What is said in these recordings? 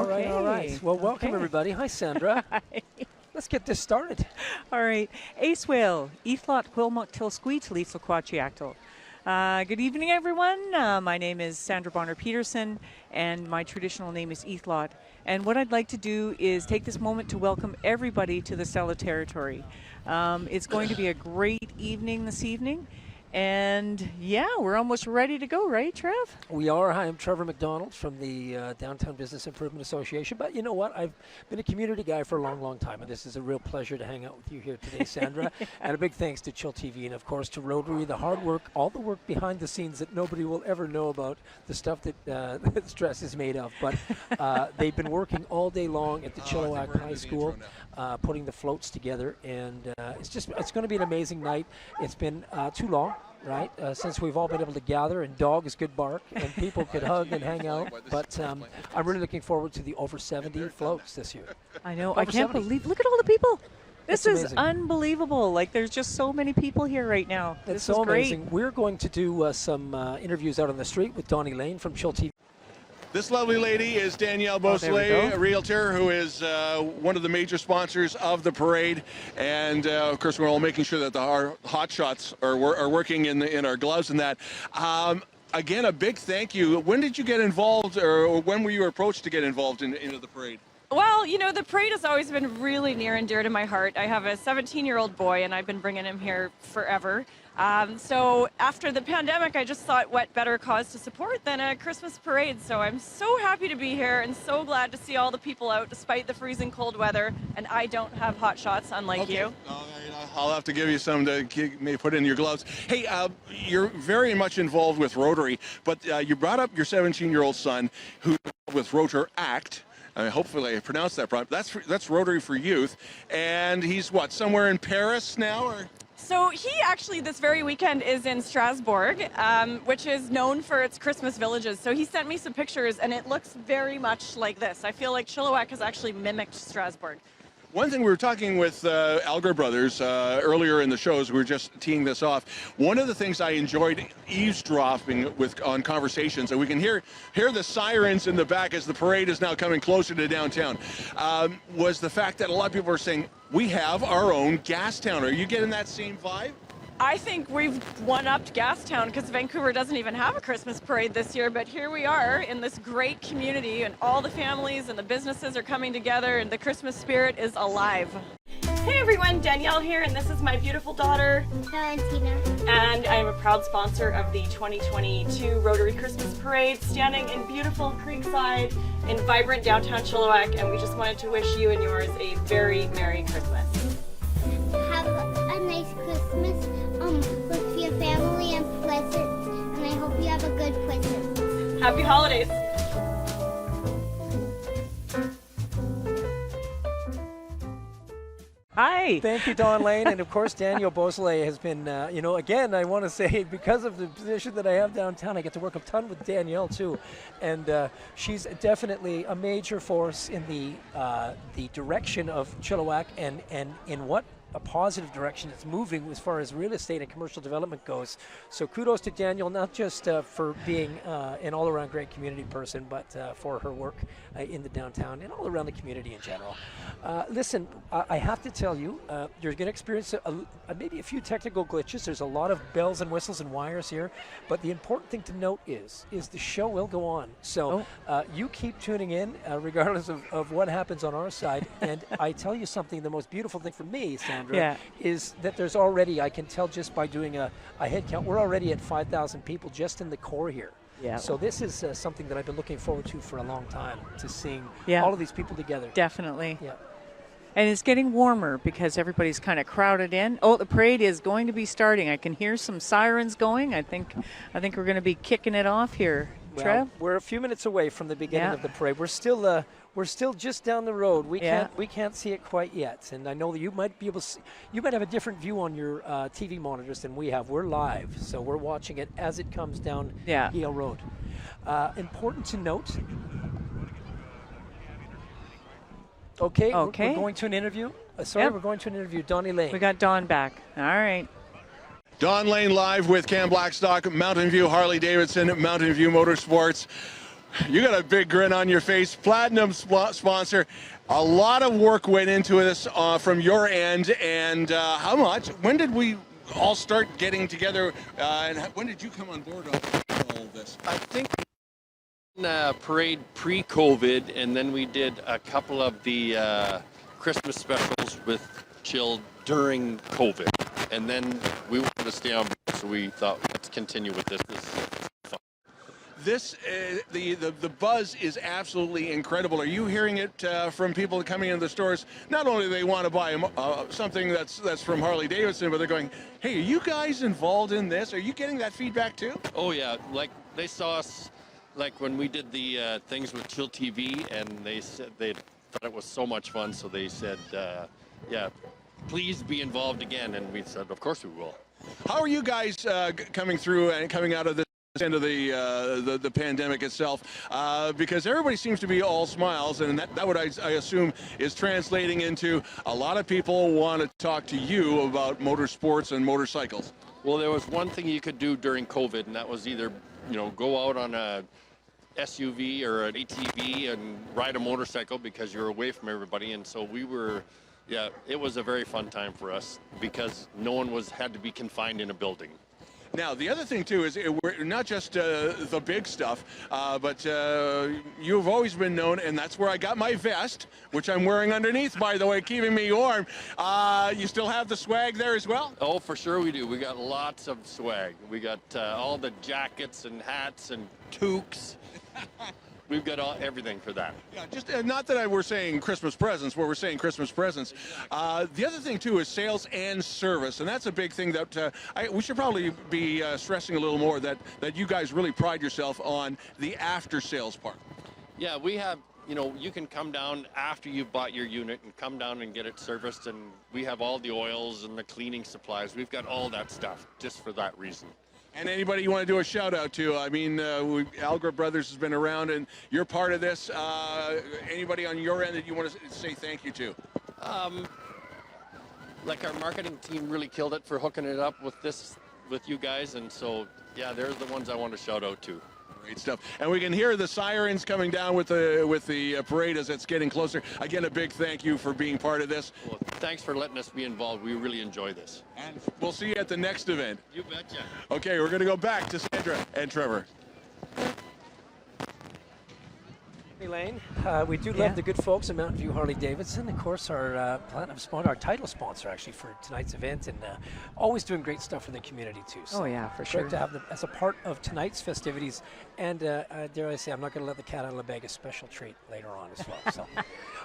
Okay. All right. Well, welcome everybody. Hi, Sandra. Hi. Let's get this started. All right. Ace Whale, Ethlot Wilmot Tilsqueet, Lisa Quachiactal. Good evening, everyone. My name is Sandra Bonner-Pederson, and my traditional name is Ethlot. And what I'd like to do is take this moment to welcome everybody to the Stella Territory. It's going to be a great evening this evening. And yeah, we're almost ready to go, right, Trev? We are. Hi, I'm Trevor McDonald from the Downtown Business Improvement Association. But you know what? I've been a community guy for a long, long time, and this is a real pleasure to hang out with you here today, Sandra. Yeah. And a big thanks to chillTV and, of course, to Rotary, the hard work, all the work behind the scenes that nobody will ever know about, the stuff that that stress is made of. But they've been working all day long at the Chilliwack High School, putting the floats together, and it's going to be an amazing night. It's been too long. Right, since we've all been able to gather and dogs could bark and people could hug and hang out. But I'm really looking forward to the over 70 floats this year. I know. Over I can't 70. believe. Look at all the people. This It's is amazing. unbelievable. Like, there's just so many people here right now. It's This so is great. amazing. We're going to do some interviews out on the street with Lehn from chillTV. This lovely lady is Danielle there we Beausoleil, go. a realtor who is one of the major sponsors of the parade. And, of course, we're all making sure that our hot shots are working in our gloves and that. Again, a big thank you. When did you get involved, or when were you approached to get involved into the parade? Well, you know, the parade has always been really near and dear to my heart. I have a 17-year-old boy, and I've been bringing him here forever. So after the pandemic, I just thought, what better cause to support than a Christmas parade? So I'm so happy to be here and so glad to see all the people out despite the freezing cold weather. And I don't have hot shots, unlike you. I'll have to give you some to maybe put in your gloves. Hey, you're very much involved with Rotary, but you brought up your 17-year-old son who's with Rotary Act. Hopefully I pronounced that properly. That's Rotary for Youth. And he's what, somewhere in Paris now? Or? So he actually this very weekend is in Strasbourg, which is known for its Christmas villages. So he sent me some pictures and it looks very much like this. I feel like Chilliwack has actually mimicked Strasbourg. One thing we were talking with Algra Brothers earlier in the shows, we were just teeing this off. One of the things I enjoyed eavesdropping on conversations, and we can hear the sirens in the back as the parade is now coming closer to downtown, was the fact that a lot of people are saying, we have our own gas town. Are you getting that same vibe? I think we've one-upped Gastown because Vancouver doesn't even have a Christmas parade this year, but here we are in this great community and all the families and the businesses are coming together and the Christmas spirit is alive. Hey everyone, Danielle here, and this is my beautiful daughter, Valentina. and I am a proud sponsor of the 2022 Rotary Christmas Parade, standing in beautiful Creekside in vibrant downtown Chilliwack, and we just wanted to wish you and yours a very Merry Christmas. Have a nice Christmas with your family and presents, and I hope you have a good Christmas. Happy holidays! Hi. Thank you, Lehn, and of course Danielle Beausoleil has been, again, I want to say because of the position that I have downtown, I get to work a ton with Danielle too, and she's definitely a major force in the direction of Chilliwack and in what a positive direction it's moving as far as real estate and commercial development goes. So kudos to Danielle, not just for being an all-around great community person, but for her work in the downtown and all around the community in general. Listen, I have to tell you, you're going to experience maybe a few technical glitches. There's a lot of bells and whistles and wires here, but the important thing to note is the show will go on. So you keep tuning in regardless of what happens on our side. And I tell you something, the most beautiful thing for me, Sandra, is that there's already, I can tell just by doing a head count, we're already at 5,000 people just in the core here. Yeah. So this is something that I've been looking forward to for a long time, to seeing all of these people together. Definitely. Yeah. And it's getting warmer because everybody's kind of crowded in. Oh, the parade is going to be starting. I can hear some sirens going. I think we're going to be kicking it off here. Well, Trev? we're a few minutes away from the beginning of the parade. We're still just down the road. We can't see it quite yet. And I know that you might be able to you might have a different view on your TV monitors than we have. We're live, so we're watching it as it comes down Yale Road. Important to note. Okay. We're going to an interview. We're going to an interview. Lehn. We got Don back. All right. Lehn live with Cam Blackstock, Mountain View Harley-Davidson, Mountain View Motorsports. You got a big grin on your face. Platinum sponsor. A lot of work went into this from your end, and how much? When did we all start getting together, and when did you come on board on all of this? I think parade pre-COVID, and then we did a couple of the Christmas specials with Chill during COVID, and then we wanted to stay on board, so we thought, let's continue with this. This the buzz is absolutely incredible. Are you hearing it from people coming into the stores? Not only do they want to buy something that's from Harley-Davidson, but they're going, "Hey, are you guys involved in this? Are you getting that feedback too?" Oh yeah, like they saw us, like when we did the things with chillTV, and they said they thought it was so much fun, so they said, "Yeah, please be involved again." And we said, "Of course we will." How are you guys coming through and coming out of this end of the pandemic itself, because everybody seems to be all smiles, and that what I assume is translating into a lot of people want to talk to you about motorsports and motorcycles? Well, there was one thing you could do during COVID, and that was either, go out on a SUV or an ATV and ride a motorcycle because you're away from everybody. And so it was a very fun time for us because no one had to be confined in a building. Now, the other thing, too, is we're not just the big stuff, but you've always been known, and that's where I got my vest, which I'm wearing underneath, by the way, keeping me warm. You still have the swag there as well? Oh, for sure we do. We got lots of swag. We got all the jackets and hats and toques. We've got everything for that. Yeah, just not that we're saying Christmas presents, where we're saying Christmas presents. The other thing, too, is sales and service, and that's a big thing that we should probably be stressing a little more, that you guys really pride yourself on the after-sales part. Yeah, we have, you can come down after you've bought your unit and come down and get it serviced, and we have all the oils and the cleaning supplies. We've got all that stuff just for that reason. And anybody you want to do a shout out to? I mean, Algra Brothers has been around, and you're part of this. Anybody on your end that you want to say thank you to? Like our marketing team really killed it for hooking it up with you guys, and so yeah, they're the ones I want to shout out to. Great stuff. And we can hear the sirens coming down with the parade as it's getting closer. Again, a big thank you for being part of this. Well, thanks for letting us be involved. We really enjoy this. And we'll see you at the next event. You betcha. Okay, we're going to go back to Sandra and Trevor. Lehn, we do love the good folks at Mountain View Harley-Davidson. Of course, our platinum sponsor, our title sponsor, actually, for tonight's event, and always doing great stuff for the community too. So for sure. Great to have them as a part of tonight's festivities, and dare I say, I'm not going to let the cat out of the bag. A special treat later on as well. So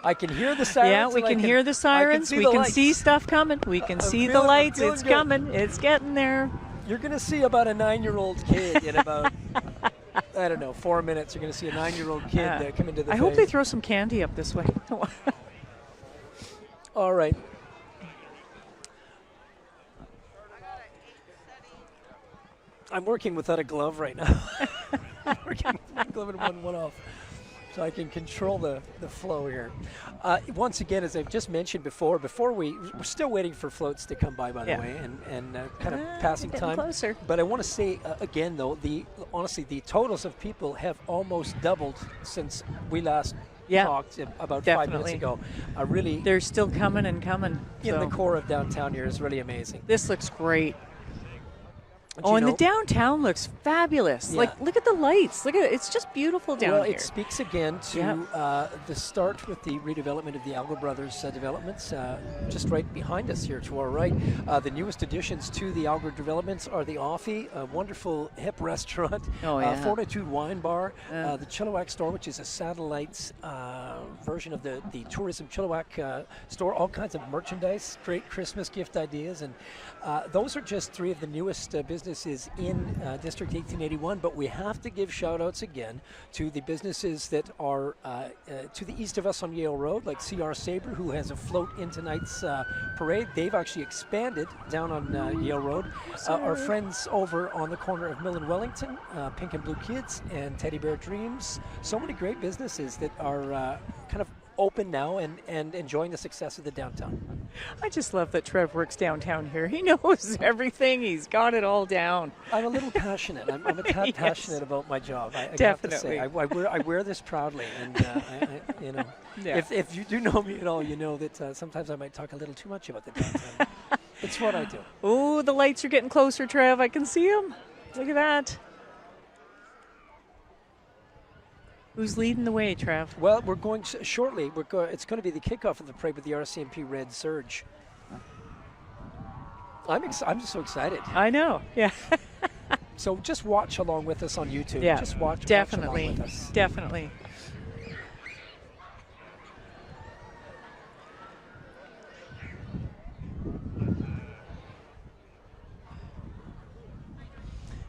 I can hear the sirens. Yeah, we can hear the sirens. We can see stuff coming. We can see the lights. It's coming. It's getting there. You're going to see about a 9-year-old kid in about. I don't know, 4 minutes. You're going to see a 9-year-old kid come into the I hope they throw some candy up this way. All right. I'm working without a glove right now. I'm working with one glove and one off, so I can control the flow here. Once again, as I've just mentioned before we're still waiting for floats to come by the way, and kind of passing time. Closer. But I want to say again, though, honestly, the totals of people have almost doubled since we last talked about 5 minutes ago. Really, they're still coming and coming. In the core of downtown here is really amazing. This looks great. Oh, and the downtown looks fabulous. Yeah. Like, look at the lights. Look at it. It's just beautiful down here. Well, it speaks again to the start with the redevelopment of the Algra Brothers developments, just right behind us here to our right. The newest additions to the Algra developments are the Offie, a wonderful hip restaurant, Fortitude Wine Bar, the Chilliwack store, which is a satellite version of the Tourism Chilliwack store, all kinds of merchandise, great Christmas gift ideas, and those are just three of the newest businesses in District 1881, but we have to give shout outs again to the businesses that are to the east of us on Yale Road, like CR Sabre, who has a float in tonight's parade. They've actually expanded down on Yale Road. Our friends over on the corner of Mill and Wellington, Pink and Blue Kids and Teddy Bear Dreams. So many great businesses that are kind of open now and enjoying the success of the downtown. I just love that Trev works downtown here. He knows everything. He's got it all down. I'm a little passionate. I'm a tad Yes. passionate about my job. I Definitely. have to say, I wear this proudly, and you know, Yeah. if you do know me at all, you know that sometimes I might talk a little too much about the downtown. It's what I do. Oh, the lights are getting closer, Trev. I can see them. Look at that. Who's leading the way, Trev? Well, we're going shortly. It's going to be the kickoff of the parade with the RCMP Red Surge. I'm just so excited. I know. Yeah. So just watch along with us on YouTube. Yeah. Just watch Definitely. along with us. Definitely.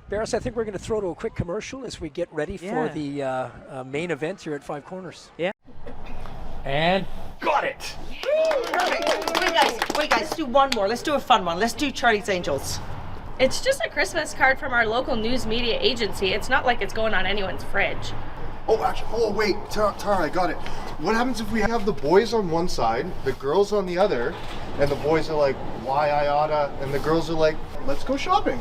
Barris, I think we're going to throw to a quick commercial as we get ready for the main event here at Five Corners. Yeah. And got it! Perfect. Wait, guys, let's do one more. Let's do a fun one. Let's do Charlie's Angels. It's just a Christmas card from our local news media agency. It's not like it's going on anyone's fridge. Wait, Tara, I got it. What happens if we have the boys on one side, the girls on the other, and the boys are like, why I oughta, and the girls are like, let's go shopping.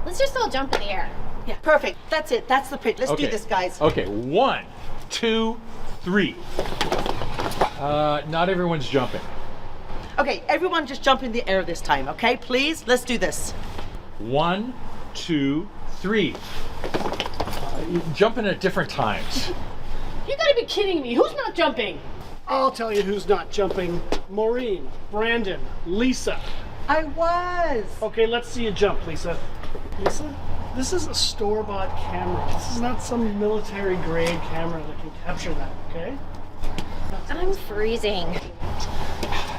Let's just all jump in the air. Yeah, perfect. That's it. That's the pitch. Let's do this, guys. Okay, 1, 2, 3. Not everyone's jumping. Okay, everyone just jump in the air this time, okay? Please, let's do this. 1, 2, 3. Jumping at different times. You gotta be kidding me. Who's not jumping? I'll tell you who's not jumping. Maureen, Brandon, Lisa. I was. Okay, let's see you jump, Lisa. Lisa, this is a store-bought camera. This is not some military-grade camera that can capture that, okay? I'm freezing.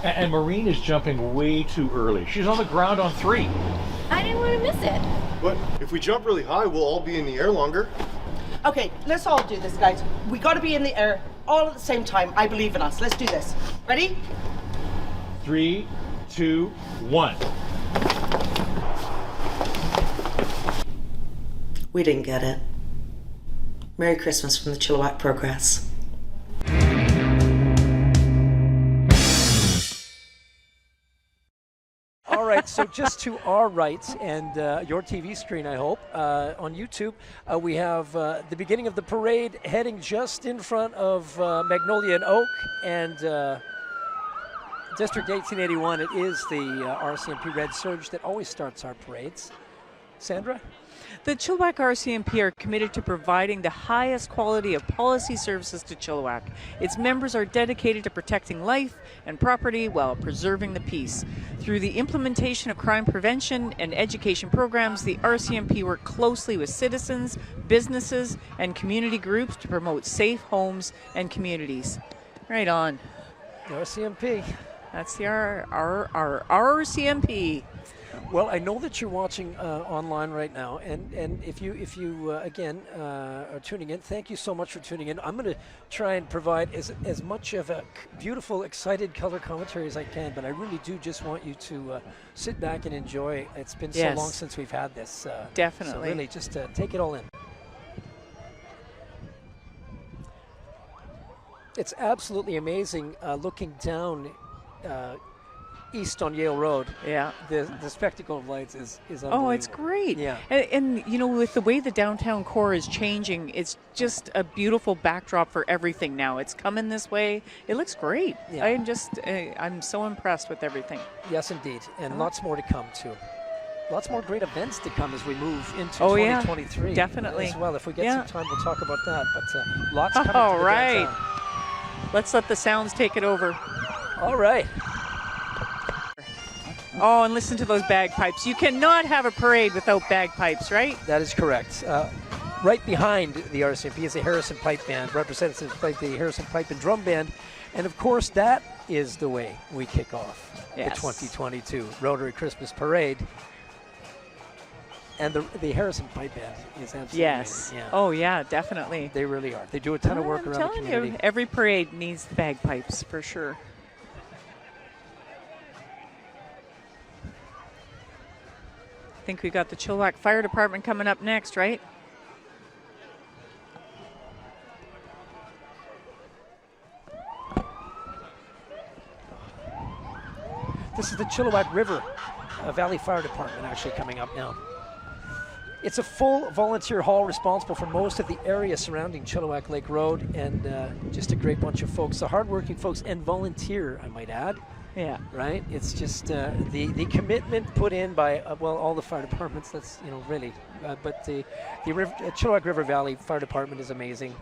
And Maureen is jumping way too early. She's on the ground on 3. I didn't want to miss it. But if we jump really high, we'll all be in the air longer. Okay, let's all do this, guys. We gotta be in the air all at the same time. I believe in us. Let's do this. Ready? 3, 2, 1. We didn't get it. Merry Christmas from the Chilliwack Progress. All right, so just to our right and your TV screen, I hope, on YouTube, we have the beginning of the parade heading just in front of Magnolia and Oak and District 1881. It is the RCMP Red Surge that always starts our parades. Sandra? The Chilliwack RCMP are committed to providing the highest quality of policy services to Chilliwack. Its members are dedicated to protecting life and property while preserving the peace. Through the implementation of crime prevention and education programs, the RCMP work closely with citizens, businesses, and community groups to promote safe homes and communities. Right on. The RCMP. That's the our RCMP. Well, I know that you're watching online right now, and if you again are tuning in, thank you so much for tuning in. I'm going to try and provide as much of a beautiful, excited color commentary as I can, but I really do just want you to sit back and enjoy. It's been so long since we've had this. Definitely. So really, just take it all in. It's absolutely amazing looking down east on Yale Road. Yeah. The spectacle of lights is unbelievable. Oh, it's great. Yeah. And you know, with the way the downtown core is changing, it's just a beautiful backdrop for everything now. It's coming this way. It looks great. Yeah. I'm so impressed with everything. Yes, indeed. And lots more to come, too. Lots more great events to come as we move into 2023. Yeah, definitely. As well. If we get some time, we'll talk about that. But lots coming All to the right. downtown. Let's let the sounds take it over. All right. Oh, and listen to those bagpipes. You cannot have a parade without bagpipes, right? That is correct. Right behind the RCMP is the Harrison Pipe Band, representatives by the Harrison Pipe and Drum Band. And of course, that is the way we kick off the 2022 Rotary Christmas Parade. And the Harrison Pipe Band is absolutely amazing. Yeah. Oh, yeah, definitely. They really are. They do a ton of work around the community. I'm telling you, every parade needs the bagpipes, for sure. I think we got the Chilliwack Fire Department coming up next, right? is the Chilliwack River Valley Fire Department actually coming up now. It's a full volunteer hall responsible for most of the area surrounding Chilliwack Lake Road, and just a great bunch of folks, the hardworking folks, and volunteer, I might add. Yeah. Right? It's just the commitment put in by, well, all the fire departments, that's, you know, really, but the Chilliwack River Valley Fire Department is amazing.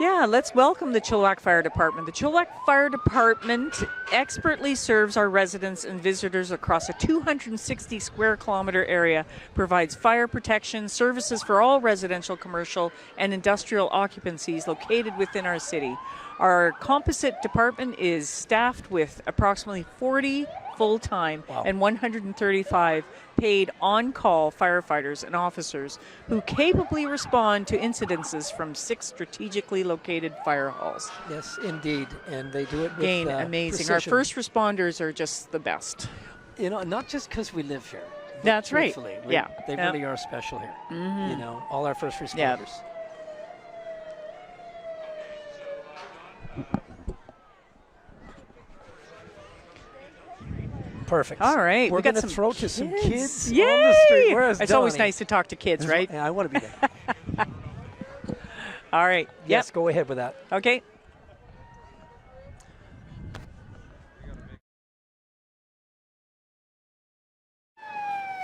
Yeah, let's welcome the Chilliwack Fire Department. The Chilliwack Fire Department expertly serves our residents and visitors across a 260 square kilometer area, provides fire protection services for all residential, commercial, and industrial occupancies located within our city. Our composite department is staffed with approximately 40 full-time and 135 paid on-call firefighters and officers who capably respond to incidences from 6 strategically located fire halls. Yes, indeed, and they do it with Again, amazing. precision. Our first responders are just the best. You know, not just because we live here. That's right. Yeah, they really are special here. You know, all our first responders. Perfect. All right. We're we got going to some throw to some kids Yay! on the street. Where's It's Donnie? always nice to talk to kids, right? Yeah, I want to be there. All right. Yes, go ahead with that. Okay.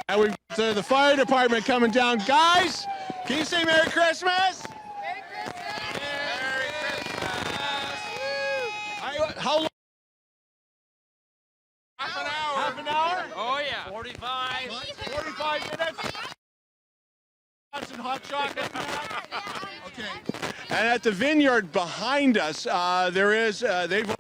And we've got the fire department coming down. Guys, can you say Merry Christmas? Merry Christmas! Merry Christmas! How long? Half an hour. Half an hour? Oh, yeah. 45. 45 minutes? Some hot chocolate? Okay. And at the vineyard behind us, there is, they've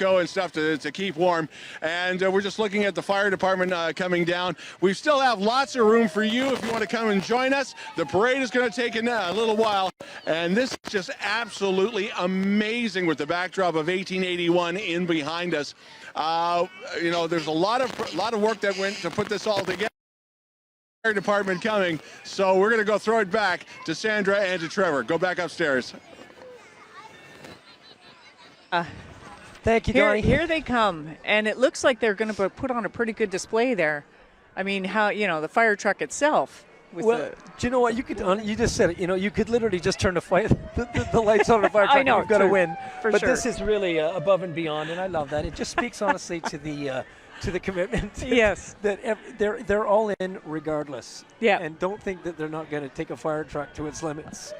and stuff to keep warm, and we're just looking at the fire department coming down. We still have lots of room for you if you want to come and join us. The parade is going to take a little while, and this is just absolutely amazing with the backdrop of 1881 in behind us. You know, there's a lot of work that went to put this all together. Fire department coming, so we're going to go throw it back to Sandra and to Trevor. Go back upstairs. Thank you, Donnie. Here they come, and it looks like they're going to put on a pretty good display there. I mean, how, you know, the fire truck itself. With Well, do you know what? You could, you just said it. You know, you could literally just turn the lights on the fire truck. I know, and you've got to true. win. For but sure. this is really above and beyond, and I love that. It just speaks honestly to the commitment. Yes. That they're all in regardless. Yeah. And don't think that they're not going to take a fire truck to its limits.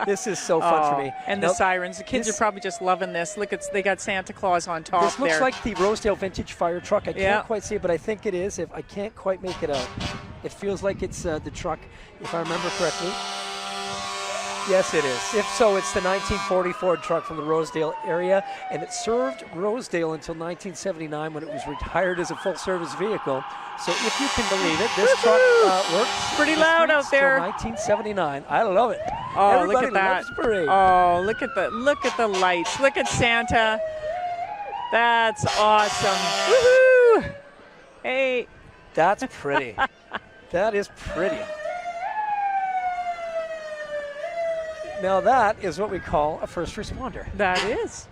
This is so fun for me. And now, the sirens. The kids are probably just loving this. Look, they got Santa Claus on top This looks there. like the Rosedale vintage fire truck. I can't quite see it, but I think it is. If I can't quite make it out, it feels like it's the truck, if I remember correctly. Yes, it is. If so, it's the 1944 truck from the Rosedale area, and it served Rosedale until 1979 when it was retired as a full-service vehicle. So if you can believe it, this truck works pretty loud out there. 1979. I love it. Oh, Everybody look at that! loves parade. Oh, look at the lights. Look at Santa. That's awesome. Woohoo! Hey. That's pretty. That is pretty. Now that is what we call a first responder. That is.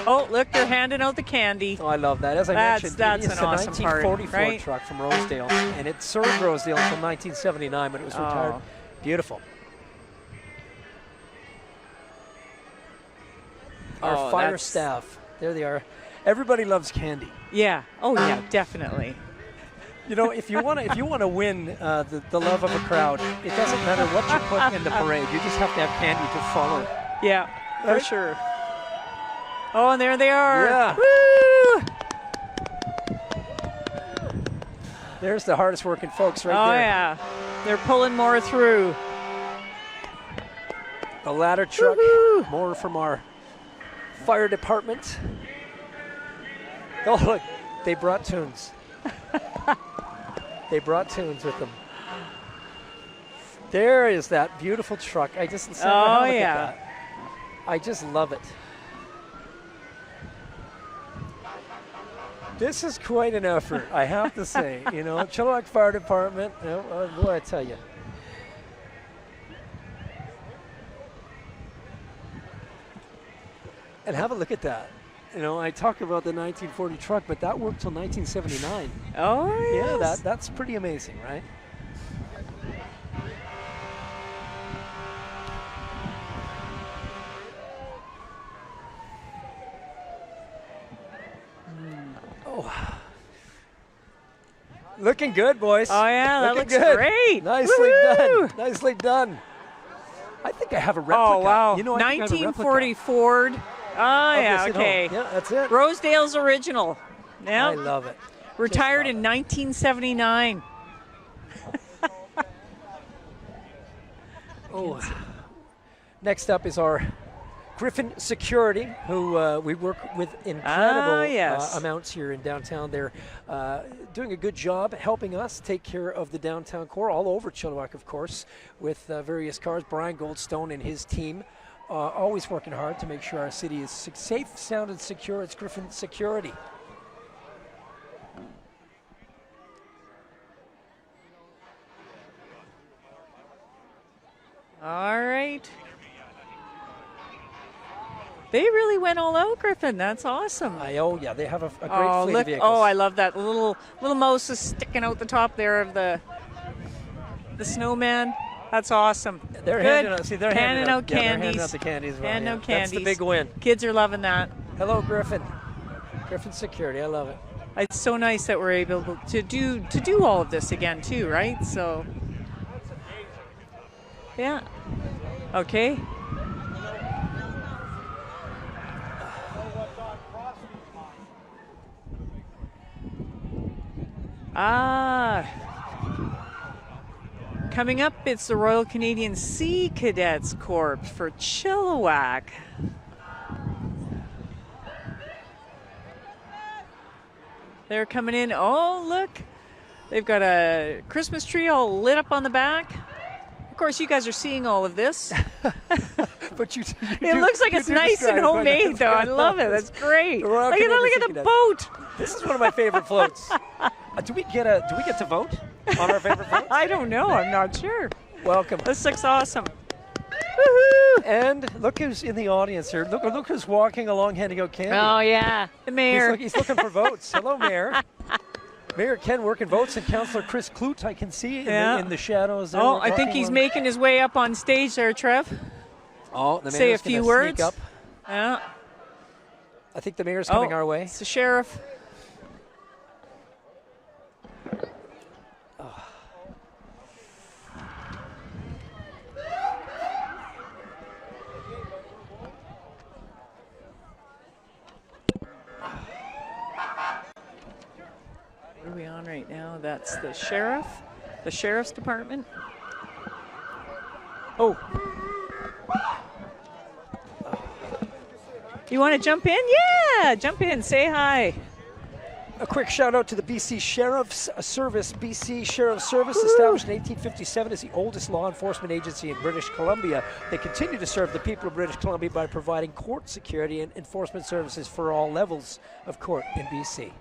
Oh, look, they're handing out the candy. Oh, I love that. As I mentioned, that's it's an a awesome 1944 part, right? truck from Rosedale, and it served Rosedale until 1979 when it was retired. Beautiful. Our fire staff, there they are. Everybody loves candy. Yeah. Oh, yeah, definitely. You know, if you want to win the love of a crowd, it doesn't matter what you put in the parade. You just have to have candy to follow. Yeah, for sure. Oh, and there they are. Yeah. Woo! There's the hardest working folks right there. Oh, there. yeah. They're pulling more through. The ladder truck, more from our fire department. Oh, look, they brought tunes. They brought tunes with them. There is that beautiful truck. I just look at that. I just love it. This is quite an effort, I have to say. You know, Chilliwack Fire Department, boy, I tell you. And have a look at that. You know, I talk about the 1940 truck, but that worked till 1979. Oh, yes. Yeah, that's pretty amazing, right? Oh. Looking good, boys. Oh, yeah, that Looking looks good. great. Nicely Woo-hoo! done. Nicely done. I think I have a replica. Oh, wow. You know, I think I have a 1940 replica Ford. Oh, of yeah, this at okay. home. Yeah, that's it. Rosedale's original. Yeah. I love it. Retired Just in love 1979. Oh. Next up is our Griffin Security, who we work with incredible yes. amounts here in downtown. They're doing a good job helping us take care of the downtown core all over Chilliwack, of course, with various cars. Brian Goldstone and his team always working hard to make sure our city is safe, sound, and secure. It's Griffin Security. All right. They really went all out, Griffin. That's awesome. Oh, yeah, they have a great fleet of vehicles. Oh, I love that. Little Moses sticking out the top there of the snowman. That's awesome. They're good. handing out candies. They're handing out the candies. Well, Handing out candies. That's the big win. Kids are loving that. Hello, Griffin. Griffin Security. I love it. It's so nice that we're able to do all of this again too, right? So, yeah. Okay. Coming up, it's the Royal Canadian Sea Cadets Corps for Chilliwack. They're coming in. Oh, look. They've got a Christmas tree all lit up on the back. Of course, you guys are seeing all of this. But it looks like it's nice and homemade, though. I love it. That's great. Look at the boat. This is one of my favorite floats. Do we get to vote on our favorite floats? I don't know. I'm not sure. Welcome. This looks awesome. Woohoo! And look who's in the audience here. Look who's walking along handing out candy. Oh, yeah. The mayor. He's looking for votes. Hello, Mayor. Mayor Ken working votes, and Councillor Chris Clute, I can see in the shadows there. Oh, I think he's making his way up on stage there, Trev. Oh, the mayor's say a few words. Up. Yeah. I think the mayor's coming our way. It's the sheriff. Oh. What are we on right now? That's the sheriff, the sheriff's department. Oh. You want to jump in? Yeah, jump in, say hi. A quick shout out to the BC Sheriff's Service. BC Sheriff's Service, established in 1857, is the oldest law enforcement agency in British Columbia. They continue to serve the people of British Columbia by providing court security and enforcement services for all levels of court in BC.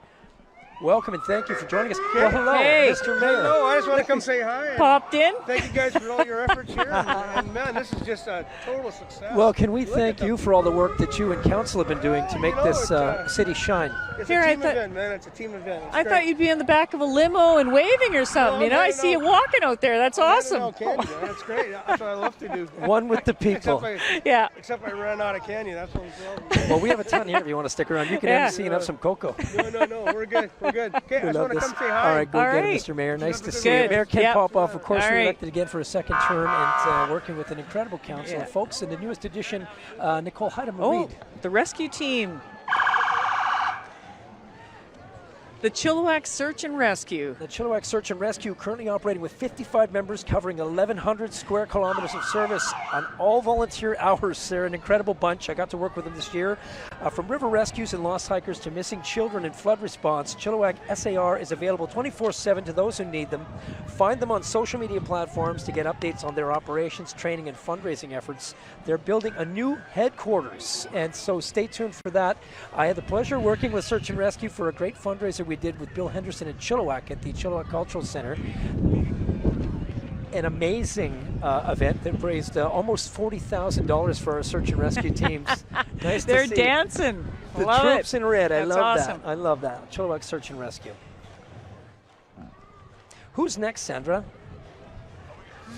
Welcome and thank you for joining us. Well, hello, Hey. Mr. Mayor. Hello, I just want to come say hi. Popped in. Thank you guys for all your efforts here. And man, this is just a total success. Well, can we thank you for all the work that you and council have been doing to make this city shine? It's Here, a I team thought- event, man. It's a team event. It's I great. thought you'd be in the back of a limo and waving or something. No, You know, no, I see no. you walking out there. That's awesome. No, candy, man. That's great. That's what I love to do. One with the people. Yeah. Except I ran out of candy. That's what I'm Well, we have a ton here if you want to stick around. You can Yeah. MC and have some cocoa. No, we're good. We're good. Okay, I We just love want to this. come say hi. All right, go All get right. it, Mr. Mayor. Nice to Good. see you. Mayor Ken Yep. Popoff, of course, All right. reelected again for a second term and working with an incredible council Yeah. of folks. And the newest addition, Nicole Heidemann Oh, Reed. the rescue team. The Chilliwack Search and Rescue. The Chilliwack Search and Rescue currently operating with 55 members covering 1,100 square kilometers of service on all volunteer hours. They're an incredible bunch. I got to work with them this year. From river rescues and lost hikers to missing children and flood response, Chilliwack SAR is available 24/7 to those who need them. Find them on social media platforms to get updates on their operations, training, and fundraising efforts. They're building a new headquarters, and so stay tuned for that. I had the pleasure of working with Search and Rescue for a great fundraiser we did with Bill Henderson in Chilliwack at the Chilliwack Cultural Center. An amazing event that raised almost $40,000 for our search and rescue teams. Nice They're to see. dancing. The Love troops it. in red. I That's love awesome. that. I love that. Chilliwack Search and Rescue. Who's next, Sandra?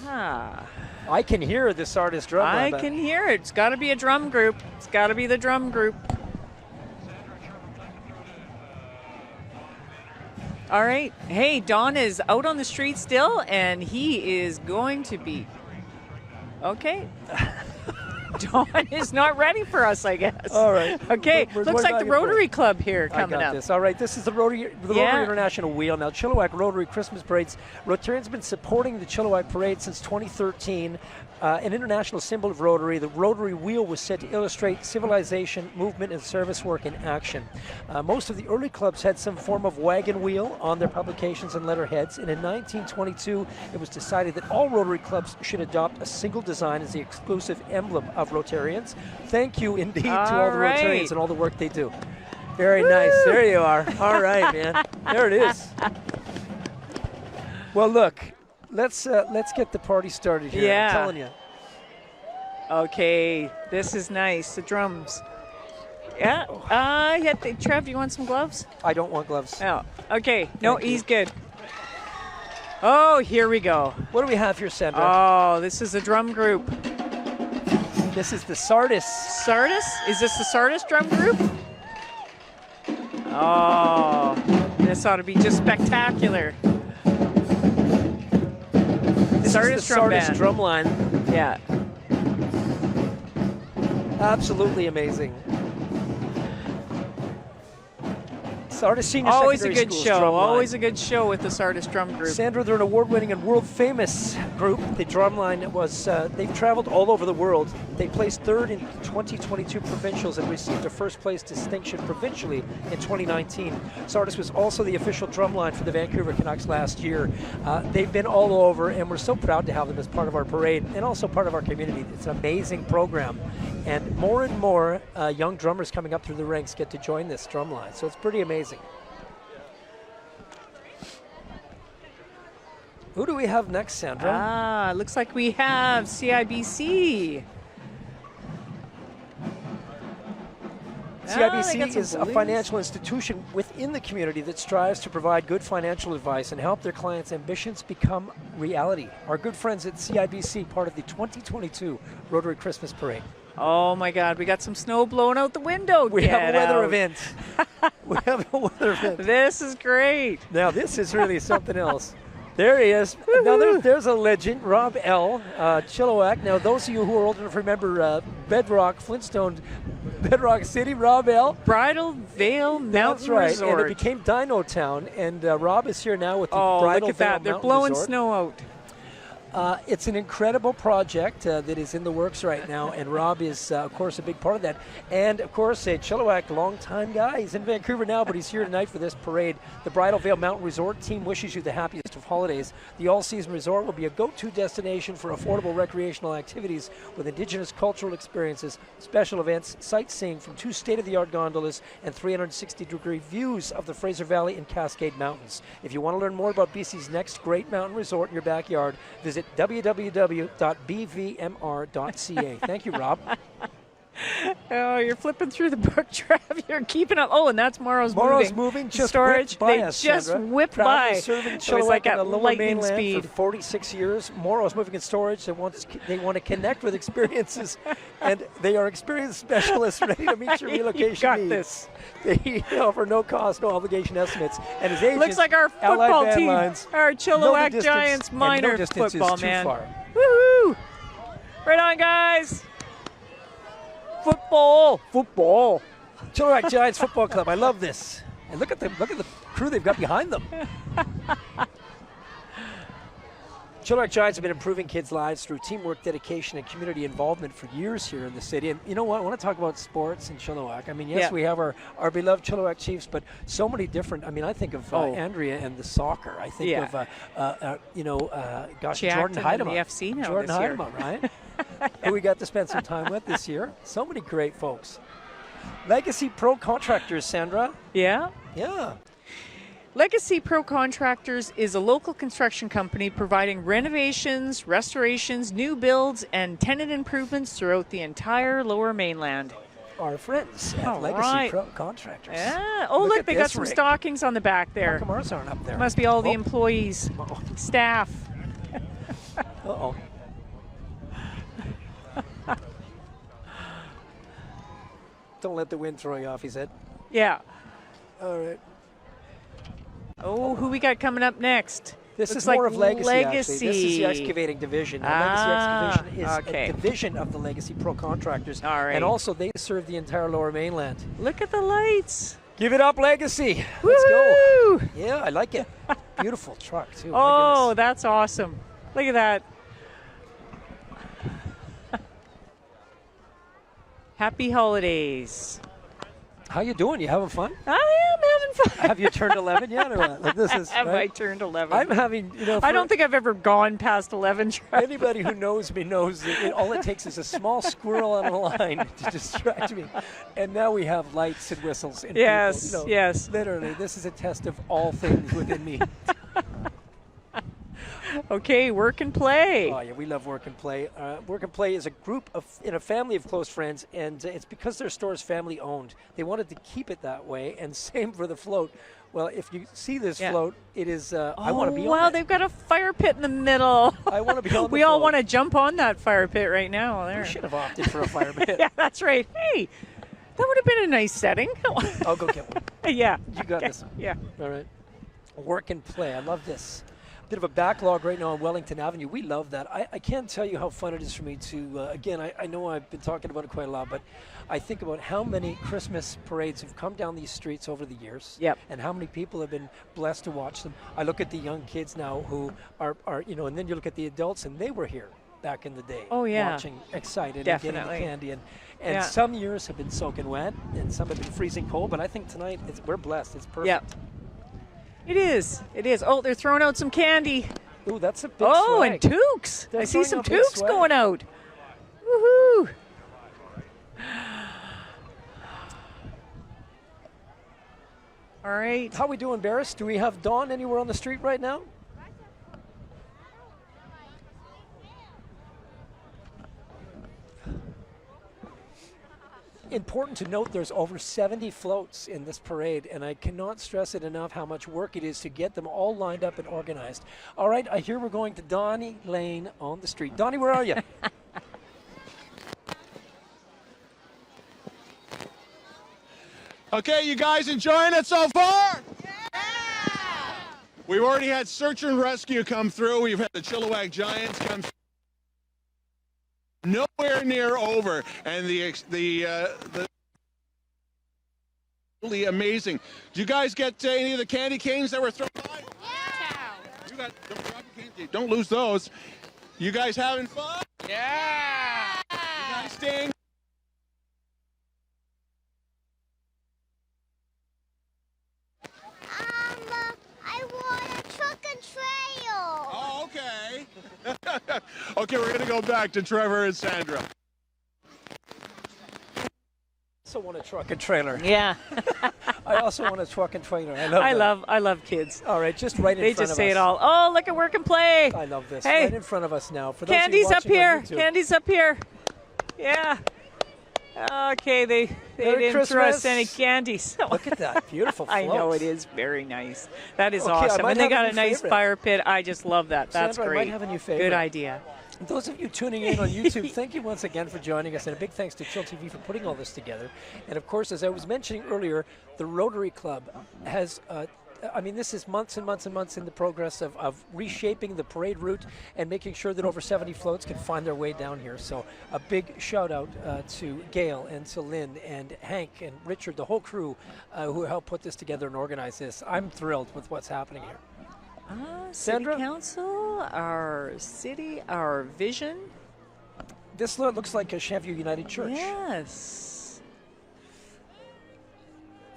I can hear this artist drum. I can hear it. It's got to be a drum group. It's got to be the drum group. All right. Hey, Don is out on the street still, and he is going to be... Okay. Don is not ready for us, I guess. All right. Okay. We're Looks going like the back and Rotary Club here coming I got up. this. All right, this is the Rotary International Wheel. Now, Chilliwack Rotary Christmas Parades. Rotarians have been supporting the Chilliwack Parade since 2013. An international symbol of Rotary, the Rotary Wheel was set to illustrate civilization, movement, and service work in action. Most of the early clubs had some form of wagon wheel on their publications and letterheads, and in 1922, it was decided that all Rotary clubs should adopt a single design as the exclusive emblem of Rotarians. Thank you indeed to all the Rotarians and all the work they do. Very nice. There you are. All right, man. There it is. Well, look. Let's get the party started here. Yeah. I'm telling you. Okay, this is nice. The drums. Yeah. Trev, you want some gloves? I don't want gloves. Oh. Okay. No, he's good. Oh, here we go. What do we have here, Sandra? Oh, this is a drum group. This is the Sardis. Sardis? Is this the Sardis drum group? Oh, this ought to be just spectacular. Sardis drum band. Drum line. Yeah. Absolutely amazing. Sardis Senior Always a Secondary good School's show. drum line. Always a good show with the Sardis drum group. Sandra, they're an award-winning and world-famous group. The drumline was, they've traveled all over the world. They placed third in 2022 provincials and received a first-place distinction provincially in 2019. Sardis was also the official drumline for the Vancouver Canucks last year. They've been all over, and we're so proud to have them as part of our parade and also part of our community. It's an amazing program. And more young drummers coming up through the ranks get to join this drumline, so it's pretty amazing. Who do we have next, Sandra? Looks like we have CIBC. CIBC is a financial institution within the community that strives to provide good financial advice and help their clients' ambitions become reality. Our good friends at CIBC, part of the 2022 Rotary Christmas Parade. Oh my God, we got some snow blowing out the window. We have a weather event. We have a weather event. This is great. Now this is really something else. There he is. Now there's a legend, Rob L. Chilliwack. Now those of you who are old enough to remember Bedrock, Flintstone, Bedrock City, Rob L. Bridal Veil Mountain That's right, Resort. and it became Dino Town, and Rob is here now with the Oh, Bridal look at Veil that. They're Mountain blowing Resort. snow out. It's an incredible project that is in the works right now, and Rob is, of course, a big part of that. And, of course, a Chilliwack longtime guy. He's in Vancouver now, but he's here tonight for this parade. The Bridal Veil Mountain Resort team wishes you the happiest of holidays. The all-season resort will be a go-to destination for affordable recreational activities with Indigenous cultural experiences, special events, sightseeing from 2 state-of-the-art gondolas, and 360-degree views of the Fraser Valley and Cascade Mountains. If you want to learn more about BC's next great mountain resort in your backyard, visit www.bvmr.ca. Thank you, Rob. Oh, you're flipping through the book, Trev. You're keeping up. Oh, and that's Morrow's moving. Just storage. Whipped by They us, just Sandra. whipped Proudly by. serving It was Chilliwack like on at the Lower lightning Mainland speed. for 46 years. Morrow's Moving and Storage. They want to connect with experiences, and they are experience specialists ready to meet your relocation You got needs. this. They offer no cost, no obligation estimates, and as agents, Looks like our Allied football Van team, Lines, our know the Chilliwack distance, Giants and minor no distance football, is too man. far. Woohoo! Right on, guys. Football. Chilliwack Giants Football Club. I love this. And look at the crew they've got behind them. Chilliwack Giants have been improving kids' lives through teamwork, dedication, and community involvement for years here in the city. And you know what? I want to talk about sports in Chilliwack. I mean, yes, we have our beloved Chilliwack Chiefs, but so many different. I mean, I think of Andrea and the soccer. I think of, Jordan Heidema. The FC now Jordan this year. Heidema, right? Who we got to spend some time with this year. So many great folks. Legacy Pro Contractors, Sandra. Yeah? Yeah. Legacy Pro Contractors is a local construction company providing renovations, restorations, new builds, and tenant improvements throughout the entire Lower Mainland. our friends at All Legacy right. Pro Contractors. Yeah. Oh, look, at they got this some rig. stockings on the back How there. come ours aren't up there? Must be all the Oh. employees, staff. Uh-oh. Don't let the wind throw you off, he said. Yeah. All right. Oh, who we got coming up next? This Looks is more like of Legacy, actually. This is the Legacy. excavating division. Now, Ah, Legacy Excavation is okay. a division of the Legacy Pro Contractors. All right. And also, they serve the entire Lower Mainland. Look at the lights. Give it up, Legacy. Let's go. Woo! Yeah, I like it. Beautiful truck, too. My Oh, goodness. that's awesome. Look at that. Happy holidays. How you doing? You having fun? I am having fun. Have you turned 11 yet or what? Like, this is, Have I right? turned 11? I'm having, I don't think I've ever gone past 11. Anybody who knows me knows that all it takes is a small squirrel on a line to distract me. And now we have lights and whistles. And Yes, people, yes. Literally, this is a test of all things within me. Okay, work and play. Oh, yeah, we love Work and Play. Work and Play is a group in a family of close friends, and it's because their store is family owned. They wanted to keep it that way, and same for the float. Well, if you see this float, it is, I want to be on wow, it. they've got a fire pit in the middle. I want to be on the We all float. want to jump on that fire pit right now. There. We should have opted for a fire pit. Yeah, that's right. Hey, that would have been a nice setting. I'll go get one. Yeah. You got Okay. this. Yeah. All right. Work and Play. I love this. Bit of a backlog right now on Wellington Avenue. We love that. I can't tell you how fun it is for me to, again, I know I've been talking about it quite a lot, but I think about how many Christmas parades have come down these streets over the years. Yep. And how many people have been blessed to watch them. I look at the young kids now who are and then you look at the adults, and they were here back in the day. Oh, yeah. Watching, excited, Definitely. and getting the candy. And Yeah. some years have been soaking wet, and some have been freezing cold, but I think tonight we're blessed. It's perfect. Yep. It is. It is. Oh, they're throwing out some candy. Ooh, that's a big Oh, swag. and toques. They're I see throwing some out big toques swag. going out. Woohoo. All right. How we doing, Barris? Do we have Dawn anywhere on the street right now? Important to note there's over 70 floats in this parade, and I cannot stress it enough how much work it is to get them all lined up and organized. All right, I hear we're going to Donnie Lane on the street. Donnie, where are you? Okay, you guys enjoying it so far? Yeah! We've already had search and rescue come through. We've had the Chilliwack Giants come through. Nowhere near over, and the really amazing. Did you guys get any of the candy canes that were thrown by? Yeah. You got don't drop your candy. Don't lose those. You guys having fun? Yeah. You guys staying? I want a truck and trail. Oh, okay. Okay, we're gonna go back to Trevor and Sandra. I also want a truck and trailer. Yeah. I also want a truck and trailer. I love kids. All right, just right in They front just of say us. it all. Oh, look at work and play. I love this. Hey. Right in front of us now. For those of you Candy's up watching on here. YouTube. Candy's up here. Yeah. Okay, they Merry didn't throw us Christmas. any candies. Look at that. Beautiful I know floats. it is very nice. That is Okay, I awesome. might And they have a got new a nice favorite. fire pit. I just love that. That's Sandra, I great. might have a new favorite. Good idea. Those of you tuning in on YouTube, thank you once again for joining us, and a big thanks to chillTV for putting all this together. And of course, as I was mentioning earlier, the Rotary Club has, this is months and months and months in the progress of reshaping the parade route and making sure that over 70 floats can find their way down here. So a big shout out to Gail and to Lynn and Hank and Richard, the whole crew who helped put this together and organize this. I'm thrilled with what's happening here. City Sandra? Council, our city, our vision. This looks like a Cheviot United Church. Yes.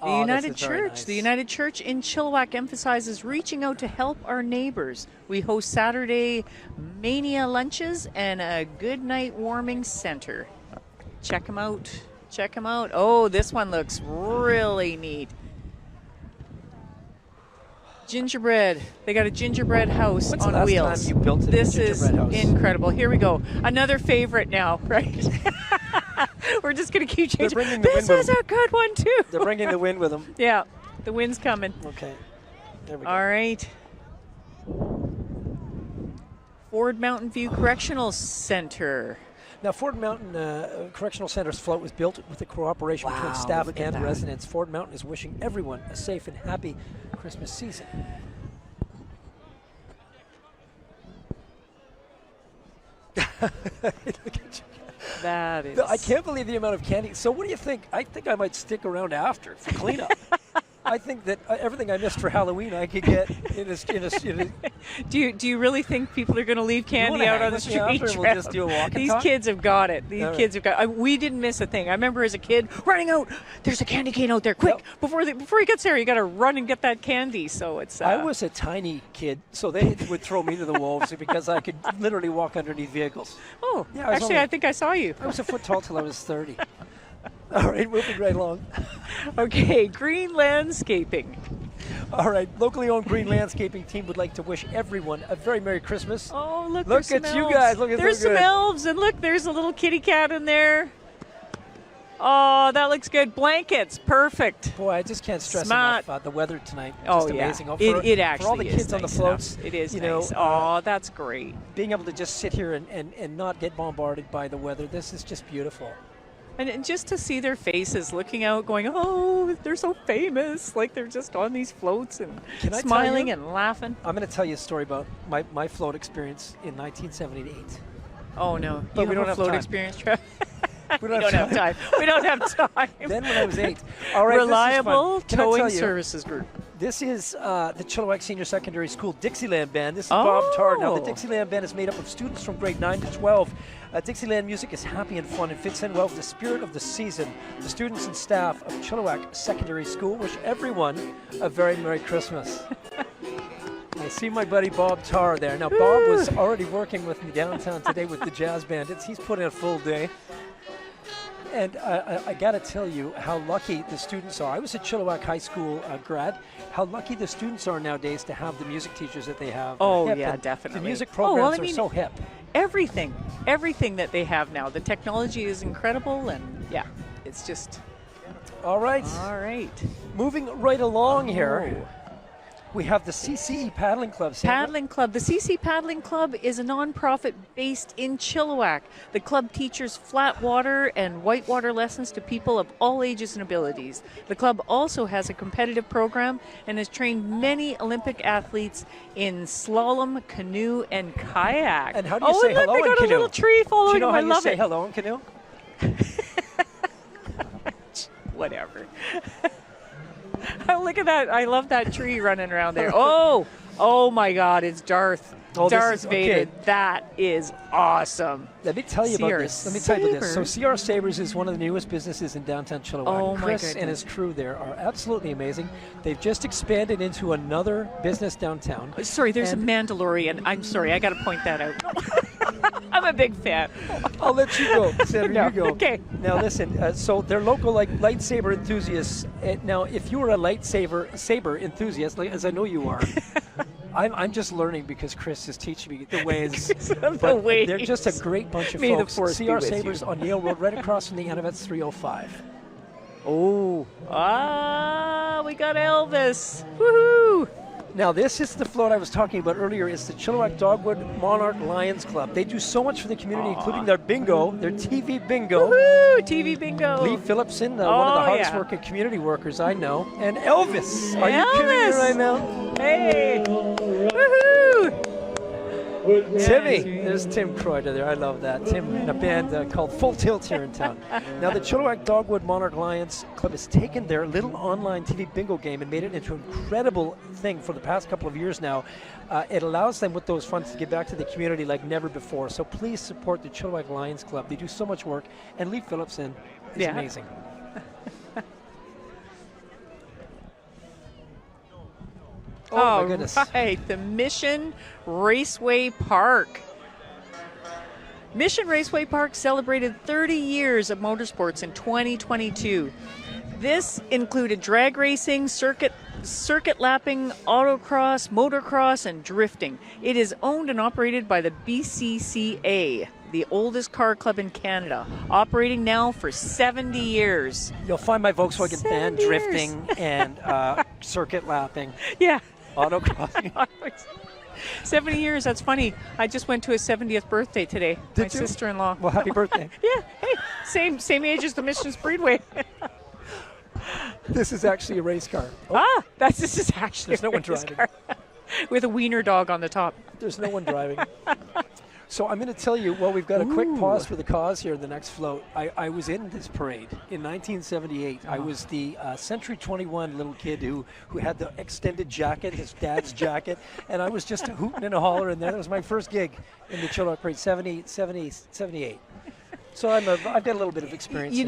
The Oh, this United is very Church. nice. The United Church in Chilliwack emphasizes reaching out to help our neighbors. We host Saturday Mania lunches and a good night warming center. Check them out. Check them out. Oh, this one looks really neat. Gingerbread. They got a gingerbread house When's on the last wheels. time you built a This gingerbread is house? incredible. Here we go. Another favorite now, right? We're just going to keep changing. bringing the This wind is with a good one, too. They're bringing the wind with them. Yeah, the wind's coming. Okay. There we go. All right. Ford Mountain View Correctional Center. Now, Ford Mountain Correctional Center's float was built with the cooperation between staff look at and that. residents. Ford Mountain is wishing everyone a safe and happy Christmas season. Look at you. That is. I can't believe the amount of candy. So what do you think? I think I might stick around after for cleanup. I think that everything I missed for Halloween I could get in a Do you really think people are going to leave candy out on the street? We'll just do a walk and These talk? kids have got it. These kids have got. We didn't miss a thing. I remember as a kid running out. There's a candy cane out there. Quick! Before he gets there, you got to run and get that candy. So it's. I was a tiny kid, so they would throw me to the wolves because I could literally walk underneath vehicles. Oh, yeah. Actually, I think I saw you. I was a foot tall till I was 30. All right, moving right along. Okay, green landscaping. All right, locally owned green landscaping team would like to wish everyone a very Merry Christmas. Oh, look at some you elves. guys. Look at There's some elves, and look, there's a little kitty cat in there. Oh, that looks good. Blankets, perfect. Boy, I just can't stress Smart. enough the weather tonight. Oh, Just yeah. amazing. It actually for all the is kids on the nice floats. enough. It is you nice. know, Oh, that's great. Being able to just sit here and not get bombarded by the weather, this is just beautiful. And just to see their faces looking out, going, oh, they're so famous. Like they're just on these floats and Can I smiling tell you? and laughing. I'm going to tell you a story about my float experience in 1978. Oh, no. But You we have don't a have float time. experience, Trev? We don't have time. We don't have time. Then when I was 8. All right, Reliable this is fun. Can I tell Towing you, Services Group. This is the Chilliwack Senior Secondary School Dixieland Band. This is Bob Tarr. Now, the Dixieland Band is made up of students from grade 9 to 12. Dixieland music is happy and fun and fits in well with the spirit of the season. The students and staff of Chilliwack Secondary School wish everyone a very Merry Christmas. I see my buddy Bob Tarr there. Now, Bob was already working with me downtown today with the Jazz Bandits. He's put in a full day. And I got to tell you how lucky the students are. I was a Chilliwack High School grad. How lucky the students are nowadays to have the music teachers that they have. Oh, Hip, yeah, and definitely. The music programs are so hip. Everything that they have now. The technology is incredible, and yeah, it's just. All right. All right. Moving right along here. We have the CCE Paddling Club. Sandra. Paddling Club. The CC Paddling Club is a nonprofit based in Chilliwack. The club teaches flat water and whitewater lessons to people of all ages and abilities. The club also has a competitive program and has trained many Olympic athletes in slalom, canoe, and kayak. And how do you say hello they in got canoe? a little tree following Do you know them. how I you love say it. hello in canoe? Whatever. Oh, look at that. I love that tree running around there. Oh my God, it's Darth. Oh, Darth Vader. okay. That is awesome. Let me tell you CR about this. Let me tell you about this. So Sabres. CR Sabres is one of the newest businesses in downtown Chilliwack. Oh, my Chris and goodness. his crew there are absolutely amazing. They've just expanded into another business downtown. Sorry, there's a Mandalorian. I'm sorry, I got to point that out. I'm a big fan. I'll let you go, Sandra. No, You go. okay. Now listen. So they're local, like lightsaber enthusiasts. Now, if you were a lightsaber enthusiast, like, as I know you are, I'm just learning because Chris is teaching me the ways. The ways. They're just a great bunch of May the folks. force be CR with Sabres you. on Yale Road, right across from the Anavets 305. Oh. We got Elvis. Woohoo. Now, this is the float I was talking about earlier. It's the Chilliwack Dogwood Monarch Lions Club. They do so much for the community, including their bingo, their TV bingo. Woohoo, TV bingo. Lee Phillipson, one of the hardest working community workers I know. And Elvis. Are you kidding me right now? Hey. Woohoo. Timmy. There's Tim Croyder there. I love that. Tim in a band called Full Tilt here in town. Now, the Chilliwack Dogwood Monarch Lions Club has taken their little online TV bingo game and made it into an incredible thing for the past couple of years now. It allows them with those funds to give back to the community like never before. So please support the Chilliwack Lions Club. They do so much work. And Lee Phillipson is amazing. Oh, my goodness. Right, the Mission Raceway Park. Mission Raceway Park celebrated 30 years of motorsports in 2022. This included drag racing, circuit lapping, autocross, motocross, and drifting. It is owned and operated by the BCCA. the oldest car club in Canada, operating now for 70 years. You'll find my Volkswagen van 70 years. drifting and circuit lapping. Yeah. Autocrossing. 70 years, that's funny. I just went to his 70th birthday today. Did my you? sister-in-law. Well, happy birthday. Yeah, hey, same age as the Mission Speedway. This is actually a race car. This is actually There's no one a race driving. car. With a wiener dog on the top. There's no one driving. So I'm going to tell you, well, we've got a quick pause for the cause here, the next float. I was in this parade in 1978. I was the Century 21 little kid who had the extended jacket, his dad's jacket, and I was just hooting and hollering there. That was my first gig in the Chilliwack Parade, 78. So I've got a little bit of experience. You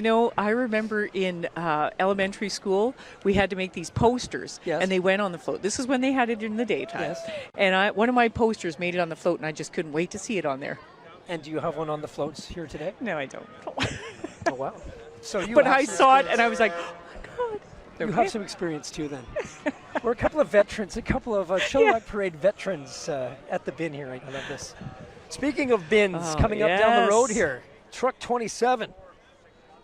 know, I remember in elementary school, we had to make these posters, and they went on the float. This is when they had it in the daytime. Yes. And one of my posters made it on the float, and I just couldn't wait to see it on there. And do you have one on the floats here today? No, I don't. Oh, wow. So you but have I some saw it, experience. and I was like, oh, my God. You have some experience, too, then. We're a couple of veterans, a couple of Chilliwack Parade veterans at the bin here. I love this. Speaking of bins, coming up down the road here, Truck 27.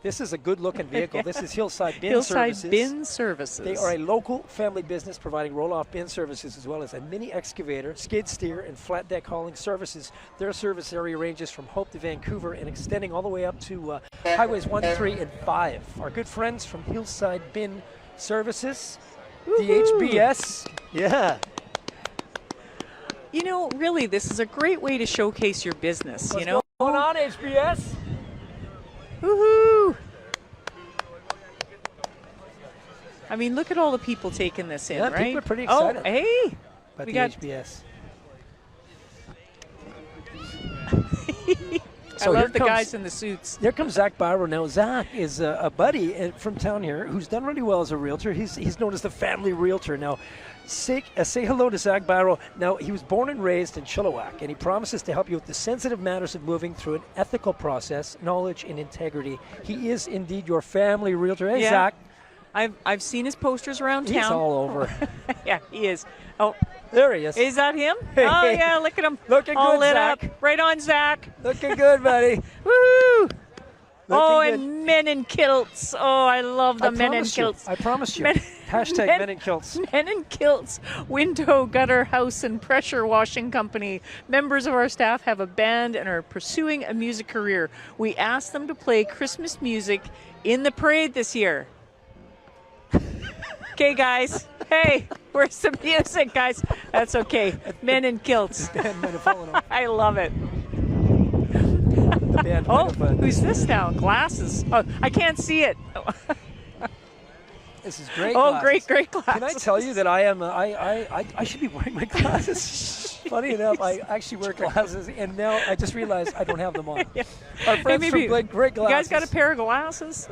This is a good-looking vehicle. This is Hillside Bin Services. Hillside Bin Services. They are a local family business providing roll-off bin services as well as a mini excavator, skid steer, and flat deck hauling services. Their service area ranges from Hope to Vancouver and extending all the way up to Highways 1, 3, and 5. Our good friends from Hillside Bin Services, DHBS. Yeah. You know, really, this is a great way to showcase your business, you know? What's going on, HBS? Woohoo! I mean, look at all the people taking this in, right? People are pretty excited. Oh, hey! About We the got HBS. I love the guys in the suits. There comes Zach Byro now. Zach is a buddy from town here who's done really well as a realtor. He's known as the family realtor. Now, say hello to Zach Byro. Now, he was born and raised in Chilliwack, and he promises to help you with the sensitive matters of moving through an ethical process, knowledge, and integrity. He is indeed your family realtor. Hey, Zach. I've seen his posters around town. He's all over. Yeah, he is. Oh, there he is. Is that him? Oh, yeah, look at him. Looking all good, lit Zach. up. Right on, Zach. Looking good, buddy. Woohoo! Oh, good. and men in kilts. Oh, I love the men in kilts. I promised you. Hashtag men in kilts. Men in kilts, window, gutter, house, and pressure washing company. Members of our staff have a band and are pursuing a music career. We asked them to play Christmas music in the parade this year. Okay, guys. Hey, where's the music, guys? That's okay. Men in kilts. I love it. The band who's this now? Glasses. Oh, I can't see it. This is great. Oh, glasses. great glasses. Can I tell you that I am? I should be wearing my glasses. Funny enough, I actually wear glasses, and now I just realized I don't have them on. Yeah. Our friends from Blake, great glasses. You guys got a pair of glasses?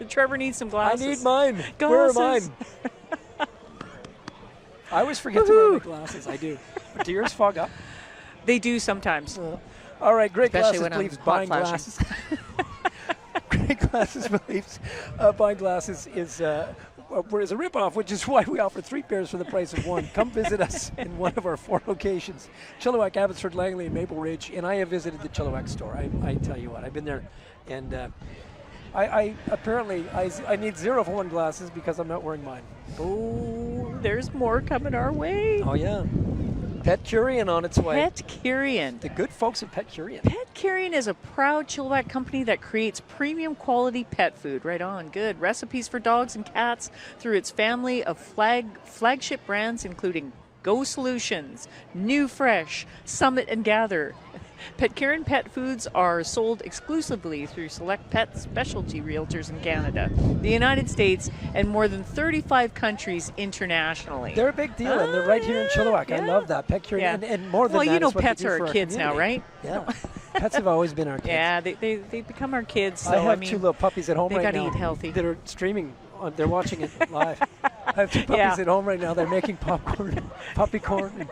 Trevor needs some glasses. I need mine. Glasses. Where are mine? I always forget to wear my glasses. I do. But do yours fog up? They do sometimes. All right, great Especially glasses when believes I'm buying hot glasses. Great glasses believes buying glasses is a ripoff, which is why we offer 3 pairs for the price of 1. Come visit us in one of our 4 locations: Chilliwack, Abbotsford, Langley, and Maple Ridge. And I have visited the Chilliwack store. I tell you what, I've been there, and I apparently need 0 for 1 glasses because I'm not wearing mine. Oh, there's more coming our way. Oh yeah. Pet Curian on its way. Pet Curian. The good folks at Pet Curian. Pet Curian is a proud Chilliwack company that creates premium quality pet food. Right on. Good. Recipes for dogs and cats through its family of flagship brands, including Go Solutions, New Fresh, Summit, and Gather. Pet Curian pet foods are sold exclusively through select pet specialty realtors in Canada, the United States, and more than 35 countries internationally. They're a big deal, and they're right here in Chilliwack. I love that. Pet Curian, and more than that, well, you know, is what pets they do are for our kids now, right? Yeah. Pets have always been our kids. Yeah, they become our kids. So, I have 2 little puppies at home right now. They got to eat healthy. That are streaming. They're watching it live. I have 2 puppies at home right now. They're making popcorn, puppy corn.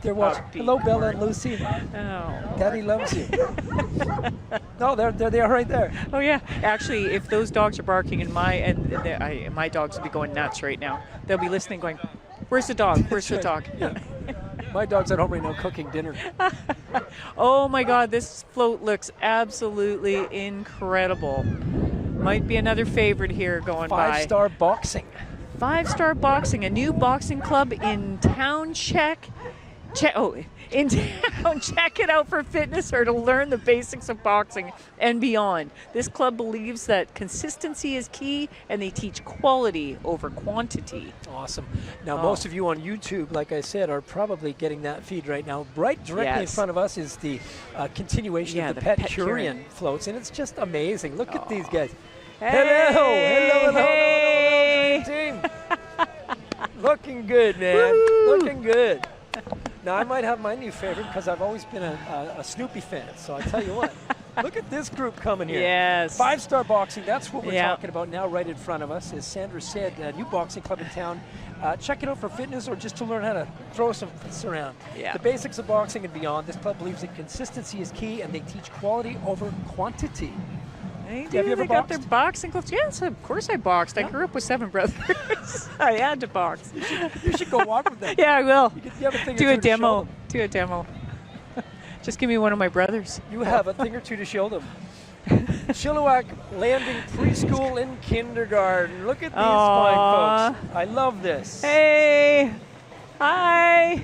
They're watching. Hello, Bella and Lucy. Oh. Daddy loves you. No, they are right there. Oh yeah. Actually, if those dogs are barking, and my dogs will be going nuts right now. They'll be listening, going, "Where's the dog? Where's the dog?" Yeah. My dog's at home right now cooking dinner. Oh my God, this float looks absolutely incredible. Might be another favorite here going by. 5-Star Boxing. 5-Star Boxing, a new boxing club in town. In town, check it out for fitness or to learn the basics of boxing and beyond. This club believes that consistency is key, and they teach quality over quantity. Awesome. Now, most of you on YouTube, like I said, are probably getting that feed right now. Right directly in front of us is the continuation of the Pet Curian floats, and it's just amazing. Look at these guys. Hey, hello, team. Looking good, man. Woo. Looking good. Now, I might have my new favorite because I've always been a Snoopy fan. So I tell you what, look at this group coming here. Yes. 5-Star Boxing, that's what we're talking about now right in front of us. As Sandra said, a new boxing club in town. Check it out for fitness or just to learn how to throw some fists around. Yeah. The basics of boxing and beyond. This club believes that consistency is key, and they teach quality over quantity. They Have you ever got their boxing clubs. Yes, of course I boxed. I grew up with 7 brothers. I had to box. You should go walk with them. Yeah, I will. You have a thing Do or a two to show demo. them. Do a demo. Just give me one of my brothers. You have a thing or two to show them. Chilliwack Landing Preschool and Kindergarten. Look at these fine folks. I love this. Hey. Hi.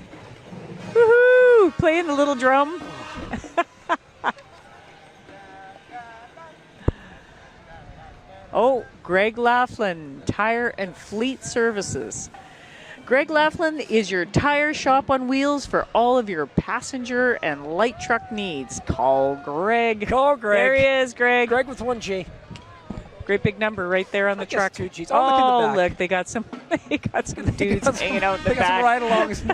Woohoo. Playing the little drum. Oh, Greg Laughlin, Tire and Fleet Services. Greg Laughlin is your tire shop on wheels for all of your passenger and light truck needs. Call Greg. Call Greg. There he is, Greg. Greg with 1 G. Great big number right there on the truck. 2 Gs. Oh, look in the back. look, they got some dudes hanging out in the They got back. some ride-alongs in the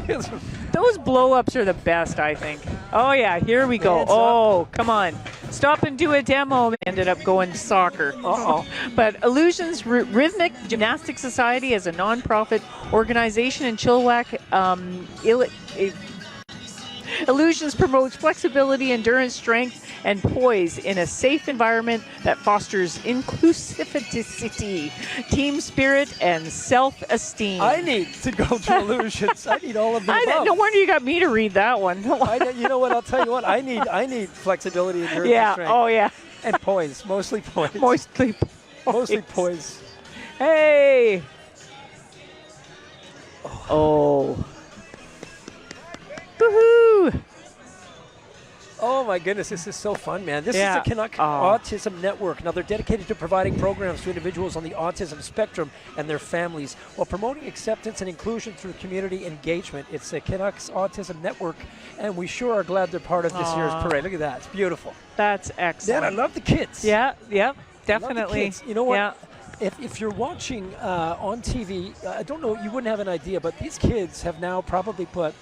back. Those blow-ups are the best, I think. Oh, yeah, here we go. Hands Oh, come on. Stop and do a demo. Ended up going soccer. Uh-oh. But Illusions Rhythmic Gymnastics Society is a non-profit organization in Chilliwack. Illusions promotes flexibility, endurance, strength, and poise in a safe environment that fosters inclusivity, team spirit, and self-esteem. I need to go to Illusions. I need all of the above. No wonder you got me to read that one. You know what? I'll tell you what. I need flexibility, endurance, and strength. Oh yeah. And poise. Mostly poise. Mostly poise. Hey. Oh. Woohoo! Oh my goodness, this is so fun, man. This is Yeah. the Canuck Autism Network. Now, they're dedicated to providing programs to individuals on the autism spectrum and their families while promoting acceptance and inclusion through community engagement. It's the Canucks Autism Network, and we sure are glad they're part of this year's parade. Look at that. It's beautiful. That's excellent. Dan, I love the kids. Yeah, yep, I love the definitely. kids. You know what? Yeah. If you're watching on TV, I don't know, you wouldn't have an idea, but these kids have now probably put,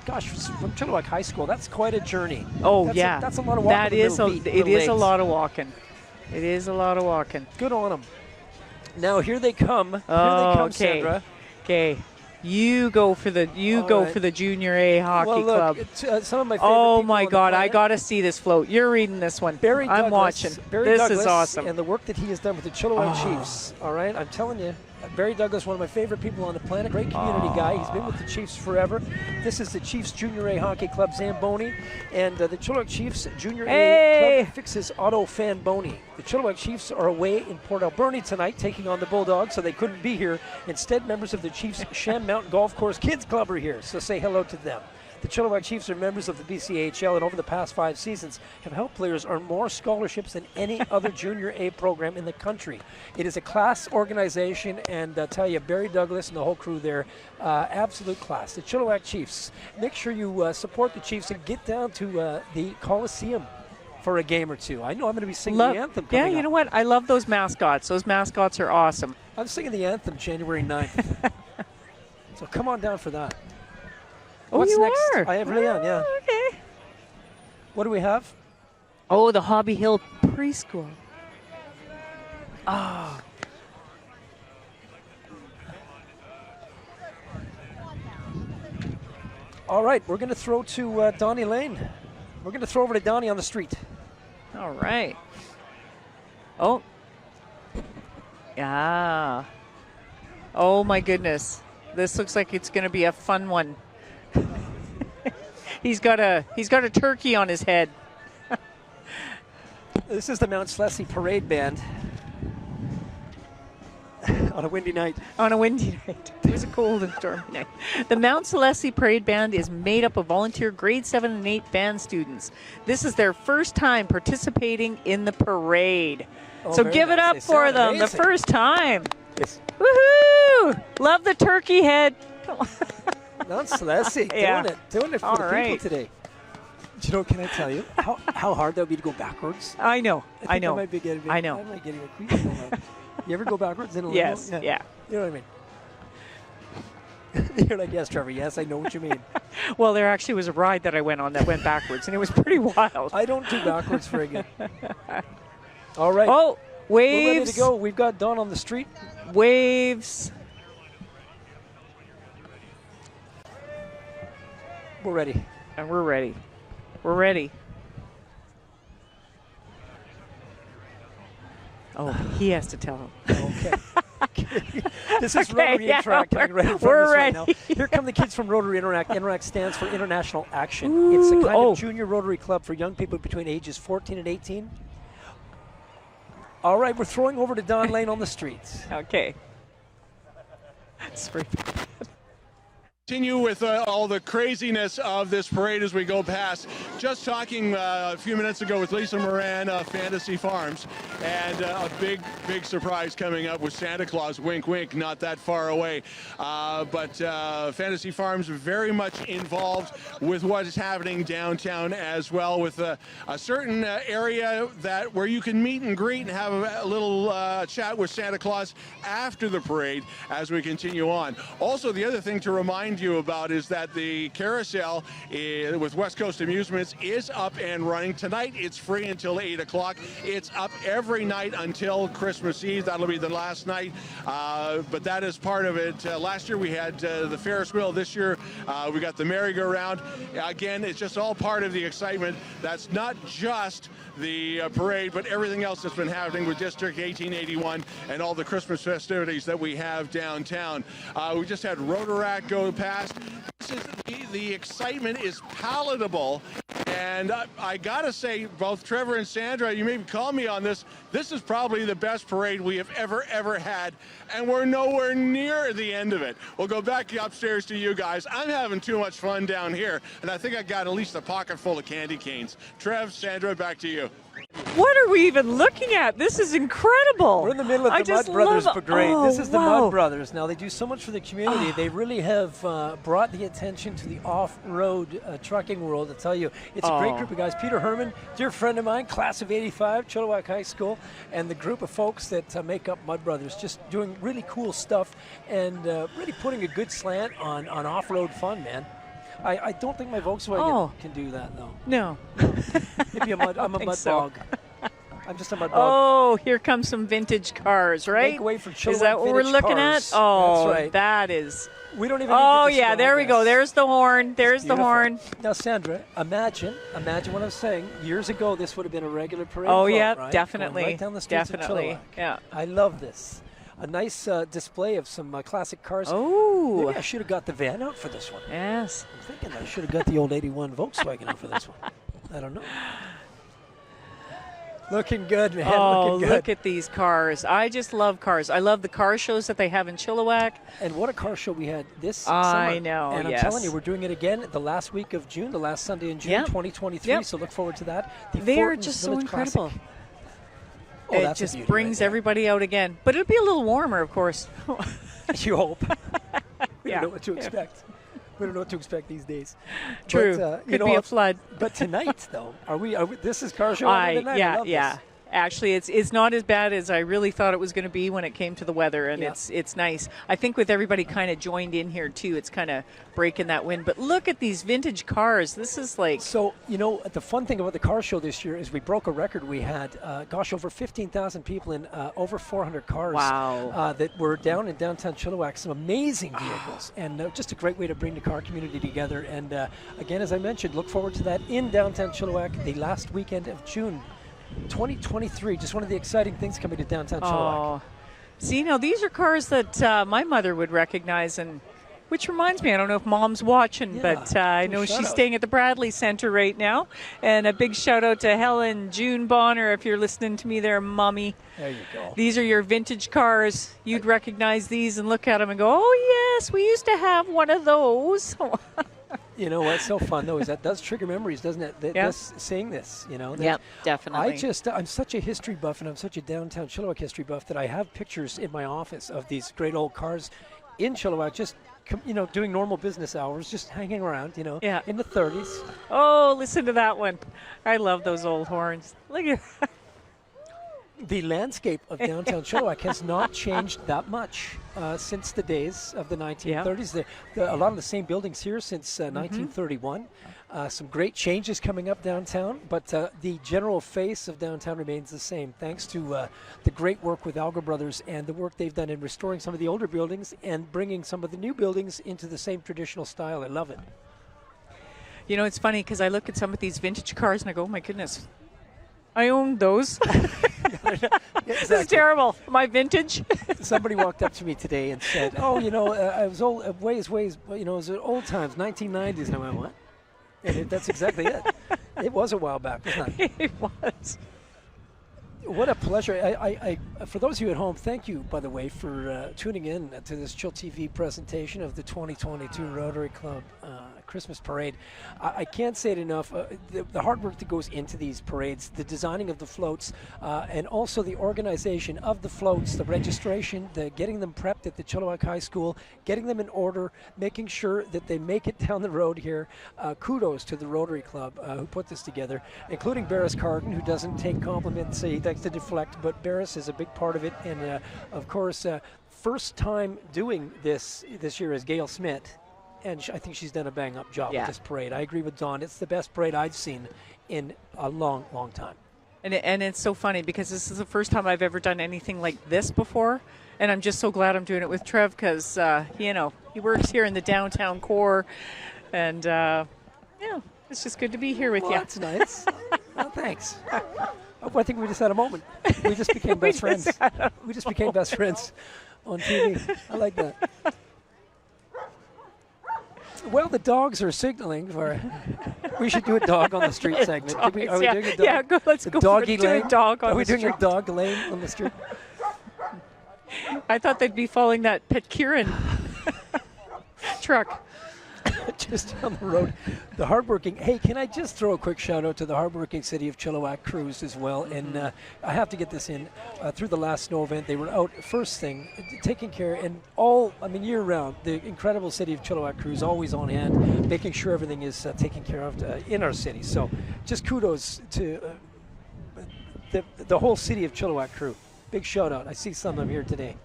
gosh, from Chilliwack High School, that's quite a journey. Oh, that's yeah. That's a lot of walking. That is it is a lot of walking. It is a lot of walking. Good on them. Now, here they come. Here they Oh, come, okay. Sandra. Okay. You go for the right. for the Junior A hockey Well, look, club. it's, some of my favorite Oh people my on the God, I planet. got to see this float. You're reading this one. Barry I'm Douglas, watching. Barry This Douglas is awesome. And the work that he has done with the Chilliwack Chiefs. All right, I'm telling you, Barry Douglas, one of my favorite people on the planet, great community guy. He's been with the Chiefs forever. This is the Chiefs Junior A Hockey Club Zamboni, and the Chilliwack Chiefs Junior A Club fixes Otto Fanboni. The Chilliwack Chiefs are away in Port Alberni tonight, taking on the Bulldogs, so they couldn't be here. Instead, members of the Chiefs Sham Mountain Golf Course Kids Club are here, so say hello to them. The Chilliwack Chiefs are members of the BCHL, and over the past 5 seasons have helped players earn more scholarships than any other Junior A program in the country. It is a class organization, and I tell you, Barry Douglas and the whole crew there, absolute class. The Chilliwack Chiefs. Make sure you support the Chiefs and get down to the Coliseum for a game or two. I know I'm going to be singing the anthem coming Yeah, you up. know what? I love those mascots. Those mascots are awesome. I'm singing the anthem January 9th. So come on down for that. Oh, What's you next? are? I really am, yeah. Okay. What do we have? Oh, the Hobby Hill Preschool. Ah. All right, we're going to throw to Donnie Lehn. We're going to throw over to Donnie on the street. All right. Oh. Yeah. Oh, my goodness. This looks like it's going to be a fun one. He's got a turkey on his head. This is the Mount Slessy Parade Band. On a windy night. On a windy night. It was a cold and stormy night. The Mount Slessy Parade Band is made up of volunteer grade 7 and 8 band students. This is their first time participating in the parade. So give it up for them. The first time. Yes. Woohoo! Love the turkey head. Mount Slessy, doing it for the people today. Do you know, can I tell you how hard that would be to go backwards? I know. I might be getting I might getting a creep. You ever go backwards in a limo? Yes, yeah. You know what I mean? You're like, yes, Trevor, yes, I know what you mean. Well, there actually was a ride that I went on that went backwards, and it was pretty wild. I don't do backwards very good. All right. Oh, waves. We're ready to go. We've got Dawn on the street. Waves. We're ready. And we're ready. We're ready. Oh, he has to tell him. Okay. This is Rotary Interact coming right in front of us right now. Here come the kids from Rotary Interact. Interact stands for International Action. Ooh, it's a kind of junior Rotary club for young people between ages 14 and 18. All right, we're throwing over to Don Lehn on the streets. Okay. Continue with all the craziness of this parade as we go past. Just talking a few minutes ago with Lisa Moran of Fantasy Farms, and a big surprise coming up with Santa Claus, wink wink, not that far away. But Fantasy Farms very much involved with what is happening downtown as well, with a certain area where you can meet and greet and have a little chat with Santa Claus after the parade as we continue on. Also, the other thing to remind you about is that the carousel with West Coast Amusements is up and running. Tonight it's free until 8 o'clock. It's up every night until Christmas Eve. That'll be the last night, but that is part of it. Last year we had the Ferris wheel. This year we got the merry-go-round. Again, it's just all part of the excitement. That's not just the parade, but everything else that's been happening with District 1881 and all the Christmas festivities that we have downtown. We just had Rotaract go past. The excitement is palatable, and I gotta say, both Trevor and Sandra, you may call me on this, this is probably the best parade we have ever had, and we're nowhere near the end of it. We'll go back upstairs to you guys. I'm having too much fun down here, and I think I got at least a pocket full of candy canes. Trev, Sandra, back to you. What are we even looking at? This is incredible. We're in the middle of the Mud Brothers Parade. This is the Mud Brothers. Now, they do so much for the community. They really have brought the attention to the off-road trucking world. I tell you, it's a great group of guys. Peter Herman, dear friend of mine, class of 85, Chilliwack High School, and the group of folks that make up Mud Brothers, just doing really cool stuff and really putting a good slant on off-road fun, man. I don't think my Volkswagen can do that, though. No. Maybe I'm a mud bog. I'm just a mud bog. Oh, here comes some vintage cars, right? Make way for Is that what we're looking at? Oh, that's right. That is. We don't even. Oh, yeah, there we go. There's the horn. There's the horn. Now, Sandra, imagine what I'm saying. Years ago, this would have been a regular parade. Oh, yeah, right? definitely. Going right down the streets of Chilliwack. Yeah. I love this. A nice display of some classic cars. Oh. Maybe I should have got the van out for this one. Yes. I'm thinking I should have got the old 81 Volkswagen out for this one. I don't know. Looking good, man. Oh, looking good. Look at these cars. I just love cars. I love the car shows that they have in Chilliwack. And what a car show we had this summer. I know, And I'm telling you, we're doing it again the last week of June, the last Sunday in June 2023. So look forward to that. They are just so incredible. Oh, it just brings everybody out again. But it'll be a little warmer, of course. You hope. We don't know what to expect. We don't know what to expect these days. True. But, Could be a flood. But tonight, though, are we? This is car show tonight. I love this. Actually, it's not as bad as I really thought it was going to be when it came to the weather, and it's nice. I think with everybody kind of joined in here too, it's kind of breaking that wind. But look at these vintage cars. This is like the fun thing about the car show this year is we broke a record. We had over 15,000 people in over 400 cars. Wow. That were down in downtown Chilliwack. Some amazing vehicles, and just a great way to bring the car community together. And again, as I mentioned, look forward to that in downtown Chilliwack the last weekend of June 2023. Just one of the exciting things coming to downtown Chilliwack. See, now these are cars that my mother would recognize, and Which reminds me, I don't know if Mom's watching, but I know she's staying at the Bradley Center right now. And a big shout out to Helen June Bonner, if you're listening to me there, Mommy. There you go. These are your vintage cars. You'd recognize these and look at them and go, oh, yes, we used to have one of those. You know what's so fun, though, is that does trigger memories, doesn't it? Seeing this, you know. Yeah, definitely. I'm such a history buff, and I'm such a downtown Chilliwack history buff that I have pictures in my office of these great old cars in Chilliwack, just, you know, doing normal business hours, just hanging around, you know, in the 30s. Oh, listen to that one. I love those old horns. Look at that. The landscape of downtown Chilliwack has not changed that much since the days of the 1930s. A lot of the same buildings here since 1931. Some great changes coming up downtown, but the general face of downtown remains the same, thanks to the great work with Algra Brothers and the work they've done in restoring some of the older buildings and bringing some of the new buildings into the same traditional style. I love it. You know, it's funny because I look at some of these vintage cars and I go, oh my goodness, I own those. This is terrible. My vintage. Somebody walked up to me today and said, "Oh, you know, I was old, ways, you know, it was old times, 1990s." And I went, "What?" And that's exactly it. It was a while back, wasn't it? It was. What a pleasure. I for those of you at home, thank you, by the way, for tuning in to this chillTV presentation of the 2022 Rotary Club Christmas Parade. I can't say it enough. The hard work that goes into these parades, the designing of the floats, and also the organization of the floats, the registration, the getting them prepped at the Chilliwack High School, getting them in order, making sure that they make it down the road here. Kudos to the Rotary Club who put this together, including Barris Carden, who doesn't take compliments. He likes to deflect, but Barris is a big part of it. And of course, first time doing this year is Gail Smith. And I think she's done a bang-up job with this parade. I agree with Dawn. It's the best parade I've seen in a long, long time. And it's so funny because this is the first time I've ever done anything like this before. And I'm just so glad I'm doing it with Trev because, you know, he works here in the downtown core. And, yeah, it's just good to be here with you. That's nice. Well, thanks. I think we just had a moment. We just became best friends. We just became best friends on TV. I like that. Well, the dogs are signaling for. We should do a dog on the street segment. Are we doing a dog? Yeah, let's go doggy for a dog on Are we the doing street? a dog lane on the street? I thought they'd be following that Pet Kieran truck. Just down the road. The hardworking. Hey, can I just throw a quick shout out to the hardworking City of Chilliwack crews as well? And I have to get this in. Through the last snow event, they were out first thing, taking care, and year round, the incredible City of Chilliwack crews always on hand, making sure everything is taken care of in our city. So just kudos to the whole City of Chilliwack crew. Big shout out. I see some of them here today.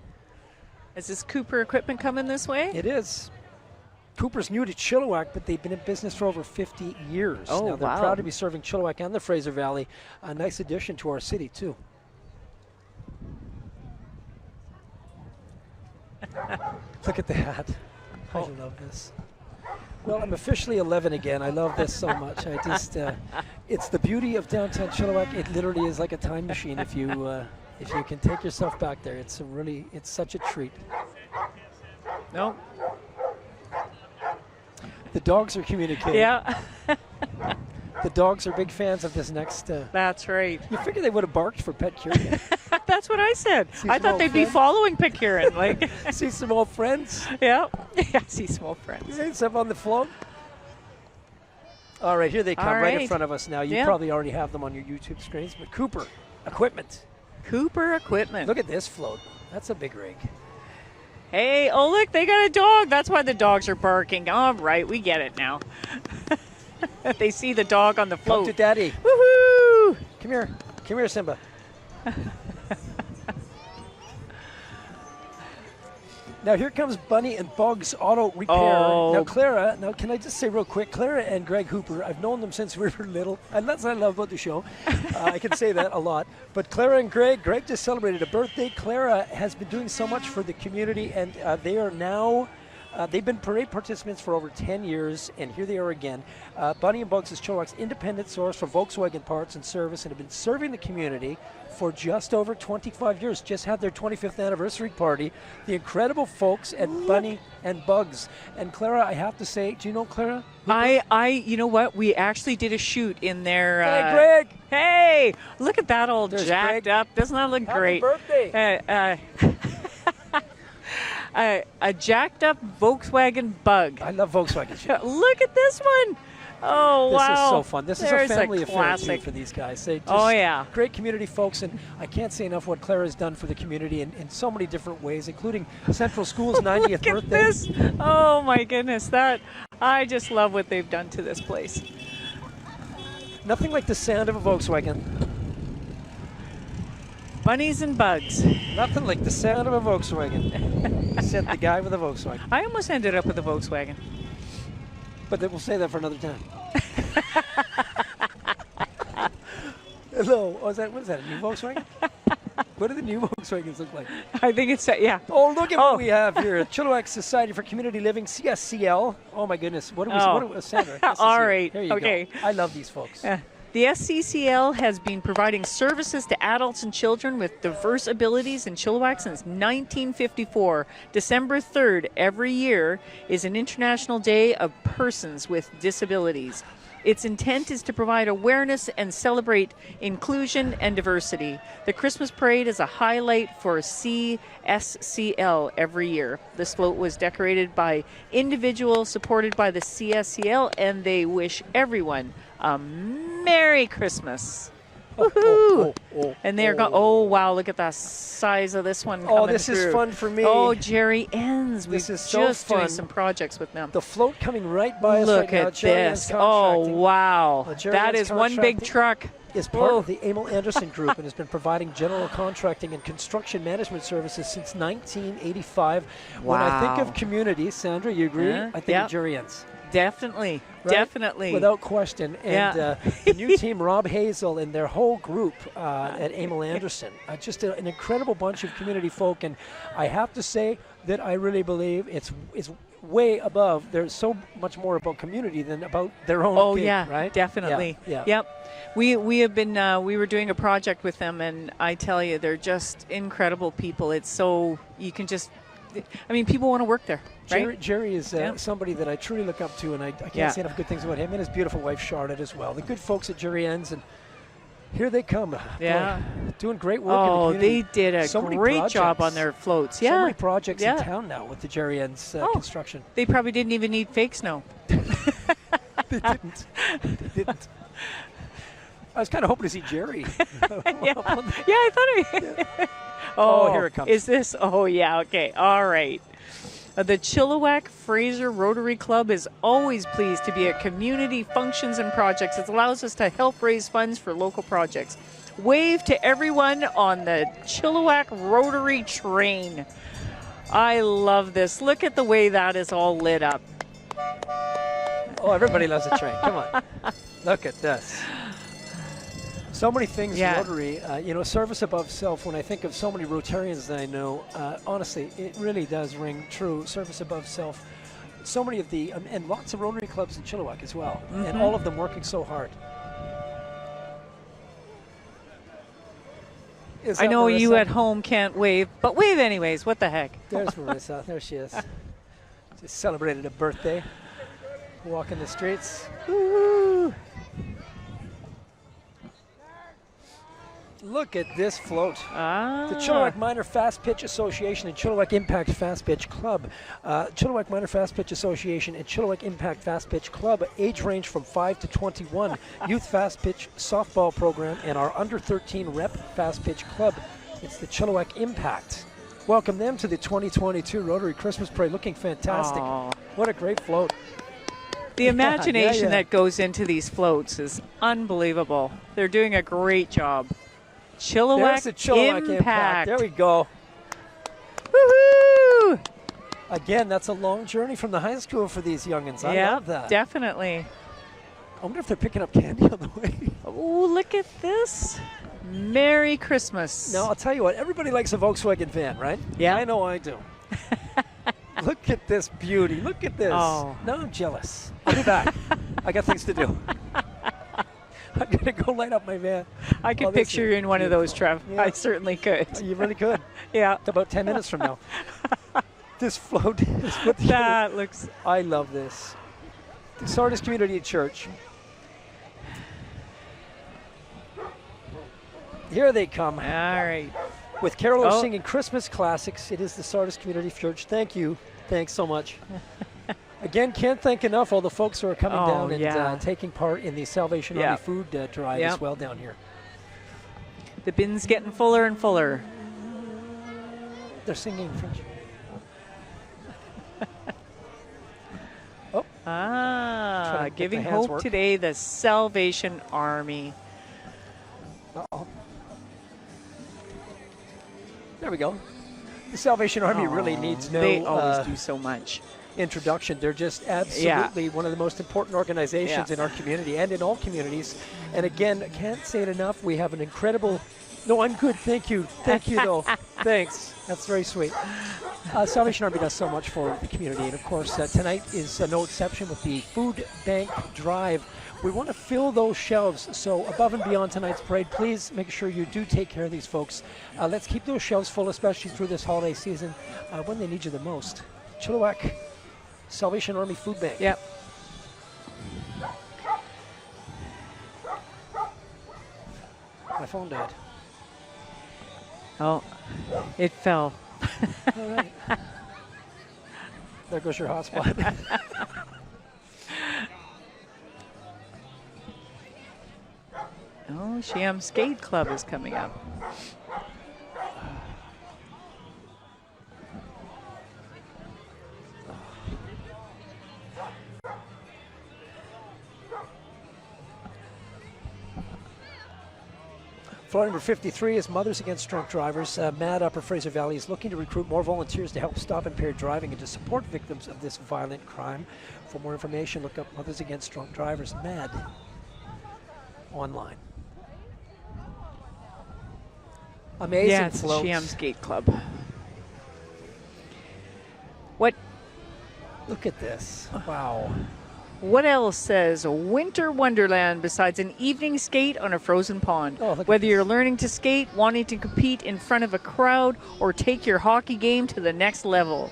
Is this Cooper equipment coming this way? It is. Cooper's new to Chilliwack, but they've been in business for over 50 years. Oh, now, they're wow. proud to be serving Chilliwack and the Fraser Valley. A nice addition to our city, too. Look at the hat. I love this. Well, I'm officially 11 again. I love this so much. I just, it's the beauty of downtown Chilliwack. It literally is like a time machine if you can take yourself back there. It's such a treat. No. The dogs are communicating. Yeah. The dogs are big fans of this next. That's right. You figure they would have barked for Pet Kieran. That's what I said. I thought they'd be following Pet Kieran. Like, see some old friends. Yeah. Yeah. See some old friends. See some on the float. All right, here they come right in front of us now. You probably already have them on your YouTube screens, but Cooper equipment. Cooper equipment. Look at this float. That's a big rig. Hey, oh look, they got a dog. That's why the dogs are barking. All right, we get it now. They see the dog on the float. Come to Daddy. Woohoo! Come here. Come here, Simba. Now here comes Bunny and Bugs Auto Repair. Oh. Now Clara, can I just say real quick, Clara and Greg Hooper, I've known them since we were little, and that's what I love about the show. I can say that a lot. But Clara and Greg just celebrated a birthday. Clara has been doing so much for the community, and they are now They've been parade participants for over 10 years, and here they are again. Bunny and Bugs is Chilliwack's independent source for Volkswagen parts and service, and have been serving the community for just over 25 years. Just had their 25th anniversary party. The incredible folks at Bunny and Bugs. And Clara, I have to say, do you know Clara? You know what? We actually did a shoot in there. Hey, Greg! Hey, look at that all There's jacked Greg. up. Doesn't that look Happy great? birthday! A jacked up Volkswagen Bug. I love Volkswagen. Look at this one. Oh, This wow. is so fun. This There's is a family affair, too, classic. for these guys. They just Oh, yeah. Great community folks, and I can't say enough what Clara has done for the community in so many different ways, including Central School's 90th Look at birthday. this. Oh, my goodness. I just love what they've done to this place. Nothing like the sound of a Volkswagen. Bunnies and Bugs. Nothing like the sound of a Volkswagen, said the guy with a Volkswagen. I almost ended up with a Volkswagen. But we'll say that for another time. Hello. What is that, a new Volkswagen? What do the new Volkswagens look like? I think it's, yeah. Oh, look at what we have here. Chilliwack Society for Community Living, CSCL. Oh, my goodness. Sandra? All right. Here you Okay. go. I love these folks. The SCCL has been providing services to adults and children with diverse abilities in Chilliwack since 1954. December 3rd every year is an International Day of Persons with Disabilities. Its intent is to provide awareness and celebrate inclusion and diversity. The Christmas Parade is a highlight for CSCL every year. This float was decorated by individuals supported by the CSCL, and they wish everyone a Merry Christmas. Woohoo! And they're going, oh, wow, look at the size of this one coming this through. is fun for me. Oh, Jerry Ends. This We're is so just fun. doing some projects with them. The float coming right by us Look right now. at Jerry Ann's this. Oh, Contracting. wow. Jerry That Ann's is one big Contracting truck. Is part of the Emil Anderson Group and has been providing general contracting and construction management services since 1985. When I think Wow. of community, Sandra, you agree? Yeah. I think Yeah. of Jerry Ann's. Definitely. Right? Definitely. Without question. And Yeah. the new team, Rob Hazel and their whole group at Emil Anderson, just an incredible bunch of community folk. And I have to say that I really believe it's way above. There's so much more about community than about their own Oh, gig, yeah, right? definitely. Yeah. Yep. We have been, we were doing a project with them, and I tell you, they're just incredible people. It's so, you can just, I mean, people want to work there, right? Jerry is somebody that I truly look up to, and I can't say enough good things about him and his beautiful wife, Charlotte, as well. The good folks at Jerry Ends, and here they come. Yeah. Boy, doing great work in the Oh, community. they did a So many great job projects. on their floats. So Yeah. many projects Yeah. in town now with the Jerry Ends construction. They probably didn't even need fake snow. They didn't. They didn't. I was kind of hoping to see Jerry. Yeah, I thought Oh, here it comes. Is this? Oh, yeah, okay. All right. The Chilliwack Fraser Rotary Club is always pleased to be at community functions and projects. It allows us to help raise funds for local projects. Wave to everyone on the Chilliwack Rotary train. I love this. Look at the way that is all lit up. Oh, everybody loves a train. Come on. Look at this. So many things in Rotary, service above self. When I think of so many Rotarians that I know, honestly, it really does ring true. Service above self. So many of the, and lots of Rotary clubs in Chilliwack as well, and all of them working so hard. I know Marissa? you at home can't wave, but wave anyways. What the heck? There's Marissa. There she is. Just celebrated a birthday. Walking the streets. Woo-hoo. Look at this float. The Chilliwack Minor Fast Pitch Association and Chilliwack Impact Fast Pitch Club. Chilliwack Minor Fast Pitch Association and Chilliwack Impact Fast Pitch Club, age range from 5 to 21. Youth Fast Pitch Softball Program and our Under 13 Rep Fast Pitch Club. It's the Chilliwack Impact. Welcome them to the 2022 Rotary Christmas Parade. Looking fantastic. Aww. What a great float. The imagination that goes into these floats is unbelievable. They're doing a great job. Chilliwack, There's the Chilliwack Impact. There we go. Woohoo! Again, that's a long journey from the high school for these youngins. I love that. Definitely. I wonder if they're picking up candy on the way. Oh, look at this. Merry Christmas. Now, I'll tell you what, everybody likes a Volkswagen van, right? Yeah. I know I do. Look at this beauty. Look at this. Oh. Now I'm jealous. I'll be back. I got things to do. I'm going to go light up my van. I could picture you in one of those, Trev. Yeah. I certainly could. You really could. Yeah. About 10 minutes from now. This float is what that looks. I love this. The Sardis Community Church. Here they come. All right. With carolers singing Christmas classics. It is the Sardis Community Church. Thank you. Thanks so much. Again, can't thank enough all the folks who are coming down and taking part in the Salvation Army food drive as well down here. The bin's getting fuller and fuller. They're singing French. Giving hope today, the Salvation Army. Uh-oh. There we go. The Salvation Army really needs no... They always do so much. Introduction. They're just absolutely one of the most important organizations in our community and in all communities. And again, I can't say it enough. We have an incredible... No, I'm good. Thank you. Thank you, though. Thanks. That's very sweet. Salvation Army does so much for the community. And, of course, tonight is no exception with the food bank drive. We want to fill those shelves. So above and beyond tonight's parade, please make sure you do take care of these folks. Let's keep those shelves full, especially through this holiday season when they need you the most. Chilliwack Salvation Army Food Bank. Yep. My phone died. Oh, it fell. All right. There goes your hotspot. Oh, Sham Skate Club is coming up. Floor number 53 is Mothers Against Drunk Drivers. MAD Upper Fraser Valley is looking to recruit more volunteers to help stop impaired driving and to support victims of this violent crime. For more information, look up Mothers Against Drunk Drivers, MAD, online. Amazing it's floats. Sham Skate Club. What? Look at this. Wow. What else says Winter Wonderland besides an evening skate on a frozen pond? Whether you're learning to skate, wanting to compete in front of a crowd, or take your hockey game to the next level,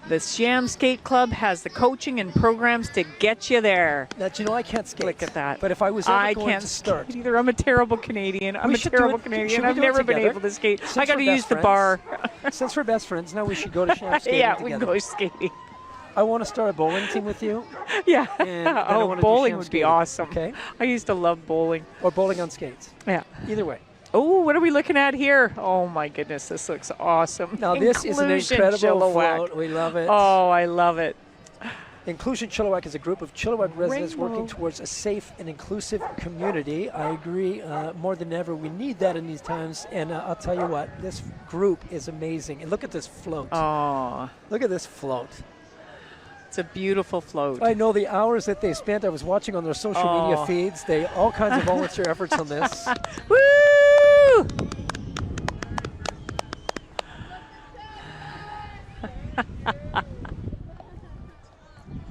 the Sham Skate Club has the coaching and programs to get you there. Now, you know, I can't skate. Look at that. But if I was ever going to start... Skate either. I'm a terrible Canadian. I've Should never been able to skate. I got to use the bar. Since we're best friends, now we should go to Sham skating Yeah, together. we can go skating. I want to start a bowling team with you. Yeah. Oh, bowling would be awesome. Okay. I used to love bowling. Or bowling on skates. Yeah. Either way. Oh, what are we looking at here? Oh, my goodness. This looks awesome. Now, this is an incredible float. We love it. Oh, I love it. Inclusion Chilliwack is a group of Chilliwack residents working towards a safe and inclusive community. I agree. More than ever, we need that in these times. And I'll tell you what, this group is amazing. And look at this float. Oh. Look at this float. It's a beautiful float. I know the hours that they spent. I was watching on their social media feeds. They all kinds of volunteer efforts on this. Woo!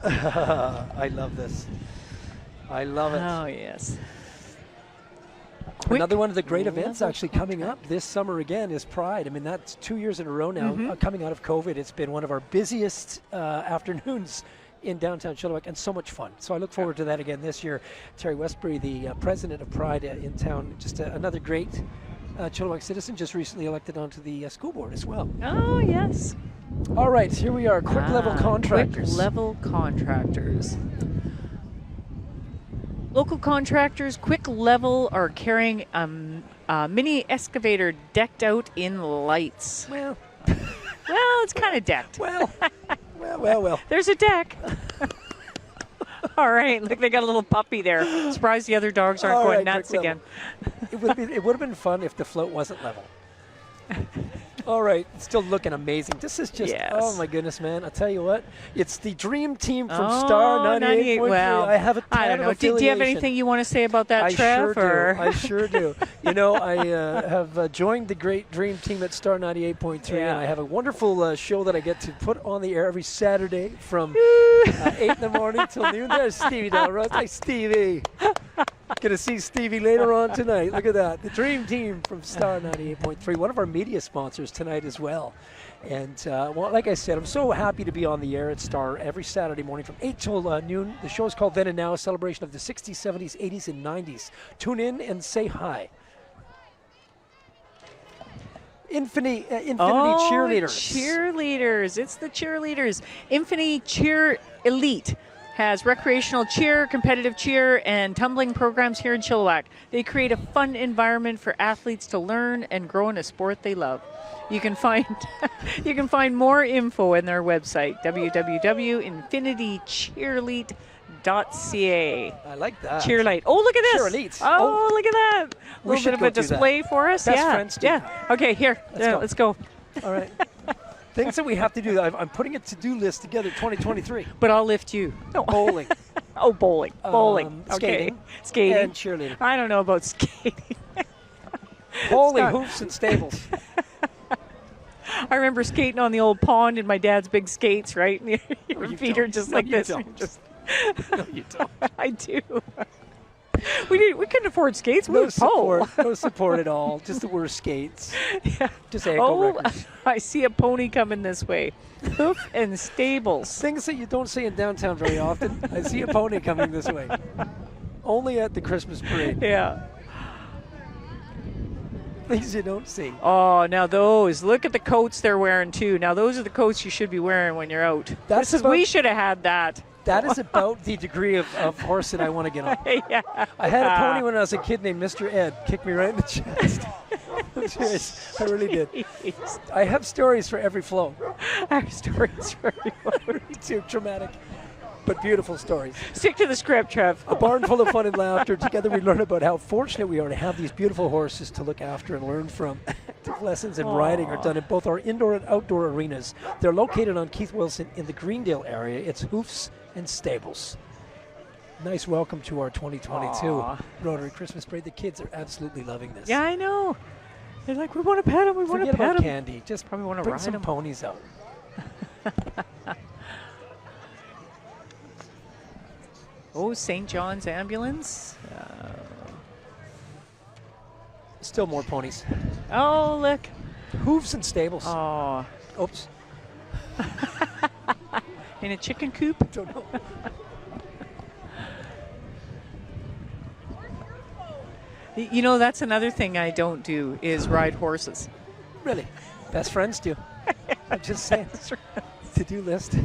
I love this. I love it. Oh, yes. Another one of the great events actually coming up this summer again is Pride. I mean, that's 2 years in a row now. Coming out of COVID, it's been one of our busiest afternoons in downtown Chilliwack, and so much fun. So I look forward to that again this year. Terry Westbury, the president of Pride in town, just another great Chilliwack citizen, just recently elected onto the school board as well. Oh, yes. All right, here we are, quick level contractors. Quick level contractors. Local contractors, Quick Level, are carrying a mini excavator decked out in lights. Well, it's kind of decked. Well. There's a deck. All right, look, they got a little puppy there. Surprised the other dogs aren't going nuts again. It would have been fun if the float wasn't level. All right, it's still looking amazing. This is just, Yes. oh my goodness, man. I'll tell you what, it's the dream team from Oh, Star 98. 98.3. Well, I have a ton I don't know. of Do you have affiliation. anything you want to say about that, I Trev? sure or? do. I sure do. You know, I have joined the great dream team at Star 98.3, Yeah. and I have a wonderful show that I get to put on the air every Saturday from 8 in the morning till noon. There's Stevie Delrose. Hi, Stevie. Gonna see Stevie later on tonight. Look at that. The dream team from Star 98.3, one of our media sponsors tonight as well. And well, like I said, I'm so happy to be on the air at Star every Saturday morning from 8 till noon. The show is called Then and Now, a celebration of the 60s, 70s, 80s, and 90s. Tune in and say hi. Infinity Cheerleaders. Cheerleaders. It's the cheerleaders. Infinity Cheer Elite has recreational cheer, competitive cheer, and tumbling programs here in Chilliwack. They create a fun environment for athletes to learn and grow in a sport they love. You can find more info in their website, www.infinitycheerlead.ca. I like that. Cheerlight. Oh, look at this. Cheerleads. Oh, look at that. A We little should bit of go a do that. display for us. Best yeah. friends do. Yeah. Okay, here. Let's go. All right. Things that we have to do. I'm putting a to-do list together 2023. But I'll lift you. Bowling. Oh, bowling. Bowling. Okay. Skating. Skating. And cheerleading. I don't know about skating. Holy not- hoofs and stables. I remember skating on the old pond in my dad's big skates, right? Your you feet are don't. just No, like you this. don't. Just No, you don't. I do. We couldn't afford skates. We No would pole. support. No support at all. Just the worst skates. Yeah. Just ankle Oh, records. I see a pony coming this way. Hoof and stables. Things that you don't see in downtown very often. I see a pony coming this way. Only at the Christmas parade. Yeah. Things you don't see. Oh, now those. Look at the coats they're wearing, too. Now, those are the coats you should be wearing when you're out. We should have had that. That is about the degree of horse that I want to get on. Yeah. I had a pony when I was a kid named Mr. Ed. Kicked me right in the chest. I'm serious. I really did. I have stories for every flow. I have stories for every flow. Too traumatic, but beautiful stories. Stick to the script, Trev. A barn full of fun and laughter. Together we learn about how fortunate we are to have these beautiful horses to look after and learn from. Active lessons in riding are done in both our indoor and outdoor arenas. They're located on Keith Wilson in the Greendale area. It's Hoofs and Stables. Nice welcome to our 2022 Rotary Christmas Parade. The kids are absolutely loving this. Yeah, I know. They're like, we want to pet him. We want to Forget pet about him. candy. Just probably want to bring ride some him. ponies out. Oh, St. John's Ambulance. Still more ponies. Oh, look. Hooves and Stables. Oh. Oops. In a chicken coop? Don't know. You know, that's another thing I don't do is ride horses. Really? Best friends do. I'm just saying. To-do list.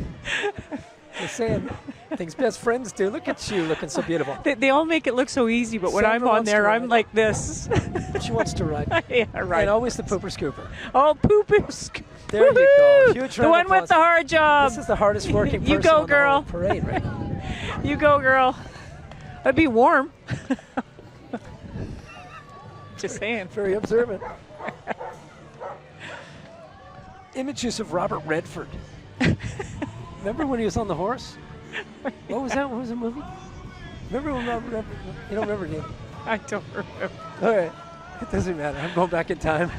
Just saying. Things best friends do. Look at you looking so beautiful. They all make it look so easy, but when Sandra I'm on wants to there, ride. I'm like this. She wants to ride. Yeah, right. And always the pooper scooper. Oh, pooper. There you go. Huge The round one of with applause. the hard job. This is the hardest working person You go, on girl. the whole parade right now. You go, girl. That'd be warm. Just saying. Very observant. Images of Robert Redford. Remember when he was on the horse? What was that? What was the movie? Remember when Robert Redford? You don't remember him? I don't remember. All right. It doesn't matter. I'm going back in time.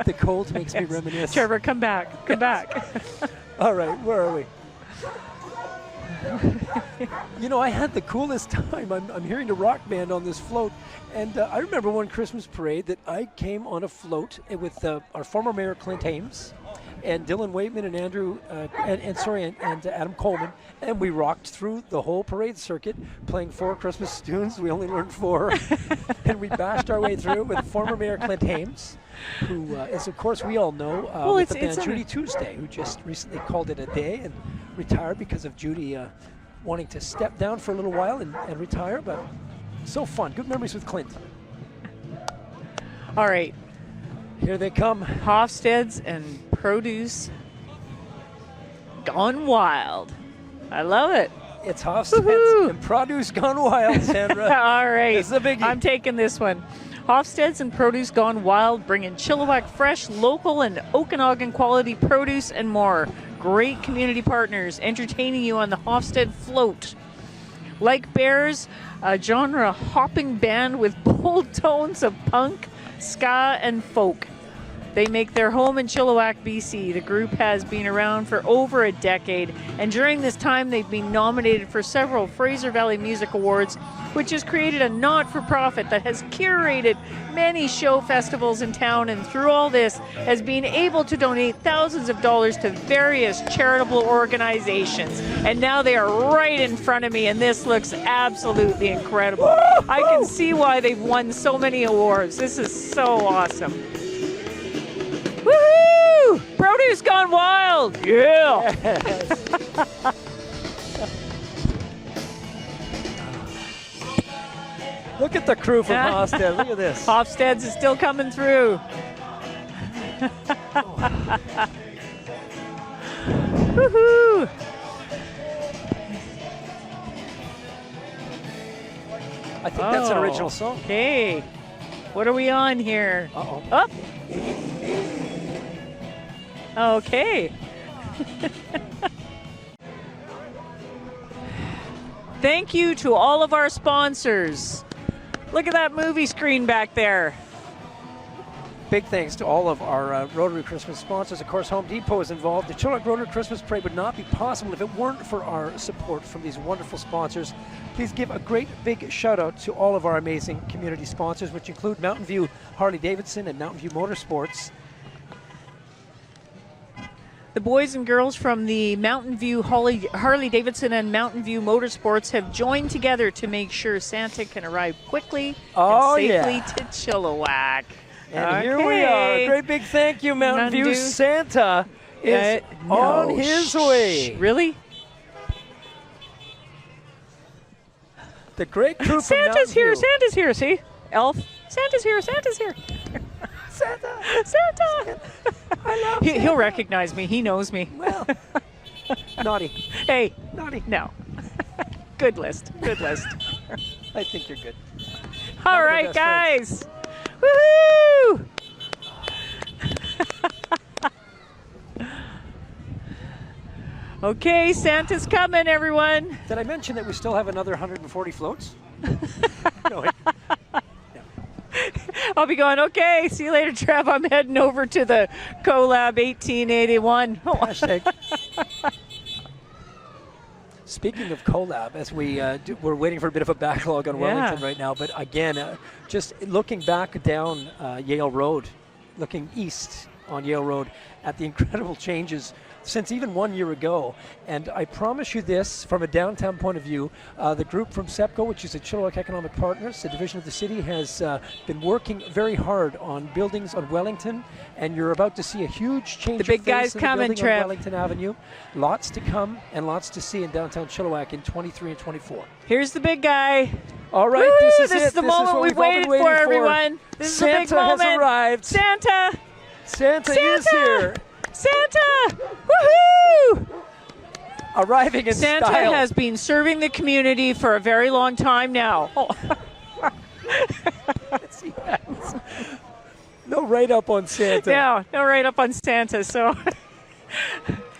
The cold makes me reminisce. Trevor, come back. Come back. All right. Where are we? You know, I had the coolest time. I'm hearing the rock band on this float. And I remember one Christmas parade that I came on a float with our former mayor, Clint Ames, and Dylan Waitman and Andrew, and Adam Coleman. And we rocked through the whole parade circuit playing 4 Christmas tunes. We only learned 4. And we bashed our way through with former mayor Clint Ames, who is, of course, we all know, with the band Judy Tuesday, who just recently called it a day and retired because of Judy wanting to step down for a little while and retire. But so fun. Good memories with Clint. All right. Here they come. Hofstede's and Produce gone wild. I love it. It's Hofstede's and Produce gone wild, Sandra. All right. It's a biggie. I'm taking this one. Hofstede's and Produce Gone Wild, bringing Chilliwack fresh, local, and Okanagan quality produce and more. Great community partners entertaining you on the Hofstede Float. Like Bears, a genre-hopping band with bold tones of punk, ska, and folk. They make their home in Chilliwack, BC. The group has been around for over a decade, and during this time they've been nominated for several Fraser Valley Music Awards, which has created a not-for-profit that has curated many show festivals in town, and through all this has been able to donate thousands of dollars to various charitable organizations. And now they are right in front of me, and this looks absolutely incredible. I can see why they've won so many awards. This is so awesome. Woohoo! Produce Gone Wild! Yeah! Look at the crew from Hofstede. Look at this. Hofstede's is still coming through. Woohoo! I think that's an original song. Okay. What are we on here? Uh-oh. Up. Okay. Thank you to all of our sponsors. Look at that movie screen back there. Big thanks to all of our Rotary Christmas sponsors. Of course, Home Depot is involved. The Chilliwack Rotary Christmas Parade would not be possible if it weren't for our support from these wonderful sponsors. Please give a great big shout out to all of our amazing community sponsors, which include Mountain View Harley-Davidson and Mountain View Motorsports. The boys and girls from the Mountain View Harley-Davidson and Mountain View Motorsports have joined together to make sure Santa can arrive quickly and safely to Chilliwack. And here we are. A great big thank you, Mountain View. Santa is on his way. Really? The great crew from Santa's here. Mountain View. Santa's here. See? Elf. Santa's here. Santa's here. Santa. Santa. I love Santa. He'll recognize me. He knows me. Well, naughty. Hey. Naughty. No. Good list. Good list. I think you're good. All right, guys. Woohoo! Okay, Santa's coming, everyone. Did I mention that we still have another 140 floats? No, I'll be going, okay, see you later, Trev. I'm heading over to the Collab 1881. Hashtag. Speaking of Collab, as we're waiting for a bit of a backlog on Wellington right now, but again, just looking back down Yale Road, looking east on Yale Road at the incredible changes since even 1 year ago. And I promise you this, from a downtown point of view, the group from SEPCO, which is a Chilliwack Economic Partners, a division of the city, has been working very hard on buildings on Wellington, and you're about to see a huge change. The big guy's coming, Trev. On Wellington Avenue. Lots to come and lots to see in downtown Chilliwack in 23 and 24. Here's the big guy. All right, Woo, this is this it. is the moment we've waited for, everyone. This is the big moment. Santa has arrived. Santa. Santa is here. Santa! Woohoo! Arriving in Santa style. has been serving the community for a very long time now. Oh. Yes, he has. No write-up on Santa. No write-up on Santa, so...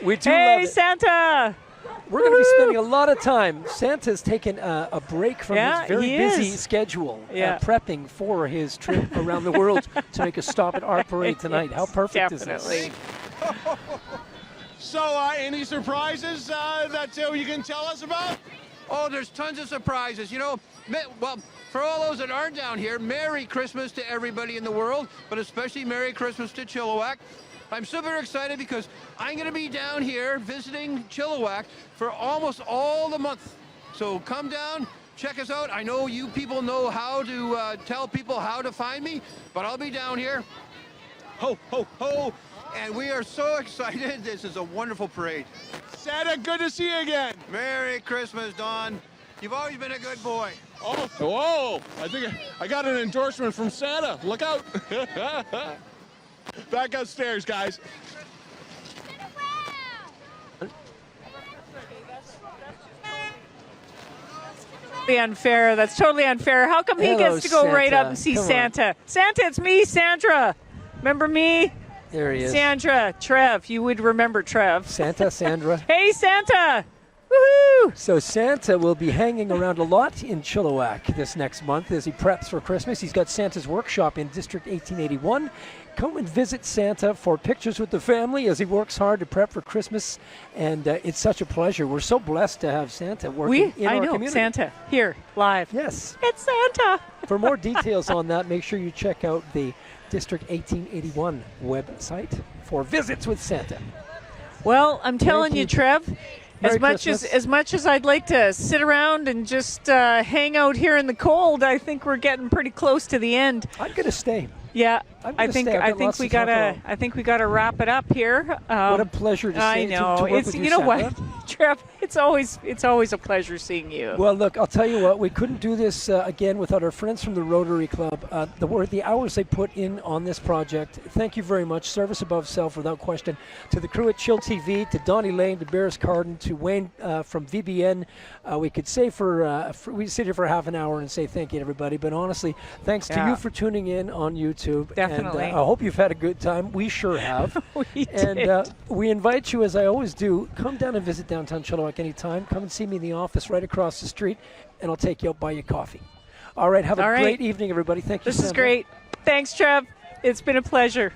We do hey, love it. Santa! We're going to be spending a lot of time. Santa's taken a break from his very busy schedule, prepping for his trip around the world to make a stop at our parade tonight. How perfect is this? So, any surprises that you can tell us about? Oh, there's tons of surprises. You know, well, for all those that aren't down here, Merry Christmas to everybody in the world, but especially Merry Christmas to Chilliwack. I'm super excited because I'm going to be down here visiting Chilliwack for almost all the month. So come down, check us out. I know you people know how to tell people how to find me, but I'll be down here. Ho, ho, ho. And we are so excited. This is a wonderful parade. Santa, good to see you again. Merry Christmas, Don. You've always been a good boy. Oh, whoa. I think I got an endorsement from Santa. Look out. Back upstairs, guys. unfair. That's totally unfair. How come he Hello, gets to go right Santa. up and see Come on. Santa? Santa, it's me, Sandra. Remember me? There he is. Sandra, Trev. You would remember Trev. Santa, Sandra. Hey, Santa. Woohoo! So Santa will be hanging around a lot in Chilliwack this next month as he preps for Christmas. He's got Santa's Workshop in District 1881. Come and visit Santa for pictures with the family as he works hard to prep for Christmas. And it's such a pleasure. We're so blessed to have Santa working in our community. Santa, here, live. Yes. It's Santa. For more details on that, make sure you check out the District 1881 website for visits with Santa. Well, I'm telling you, Trev, Merry as much as I'd like to sit around and just hang out here in the cold, I think we're getting pretty close to the end. I'm going to stay. Yeah, I think we gotta wrap it up here. What a pleasure to see. I know. To work with you, know Sandra. what, Trev? It's always a pleasure seeing you. Well, look, I'll tell you what. We couldn't do this again without our friends from the Rotary Club. The hours they put in on this project. Thank you very much. Service above self, without question. To the crew at chillTV, to Donnie Lehn, to Barris Carden, to Wayne from VBN. We could say we'd sit here for half an hour and say thank you to everybody. But honestly, thanks to you for tuning in on YouTube. Definitely. And I hope you've had a good time. We sure have. We and did. We invite you, as I always do, come down and visit downtown Chilliwack anytime. Come and see me in the office right across the street, and I'll take you out, buy you coffee. All right, have a great evening, everybody. Thank you, This is Sandra. great. Thanks, Trev. It's been a pleasure.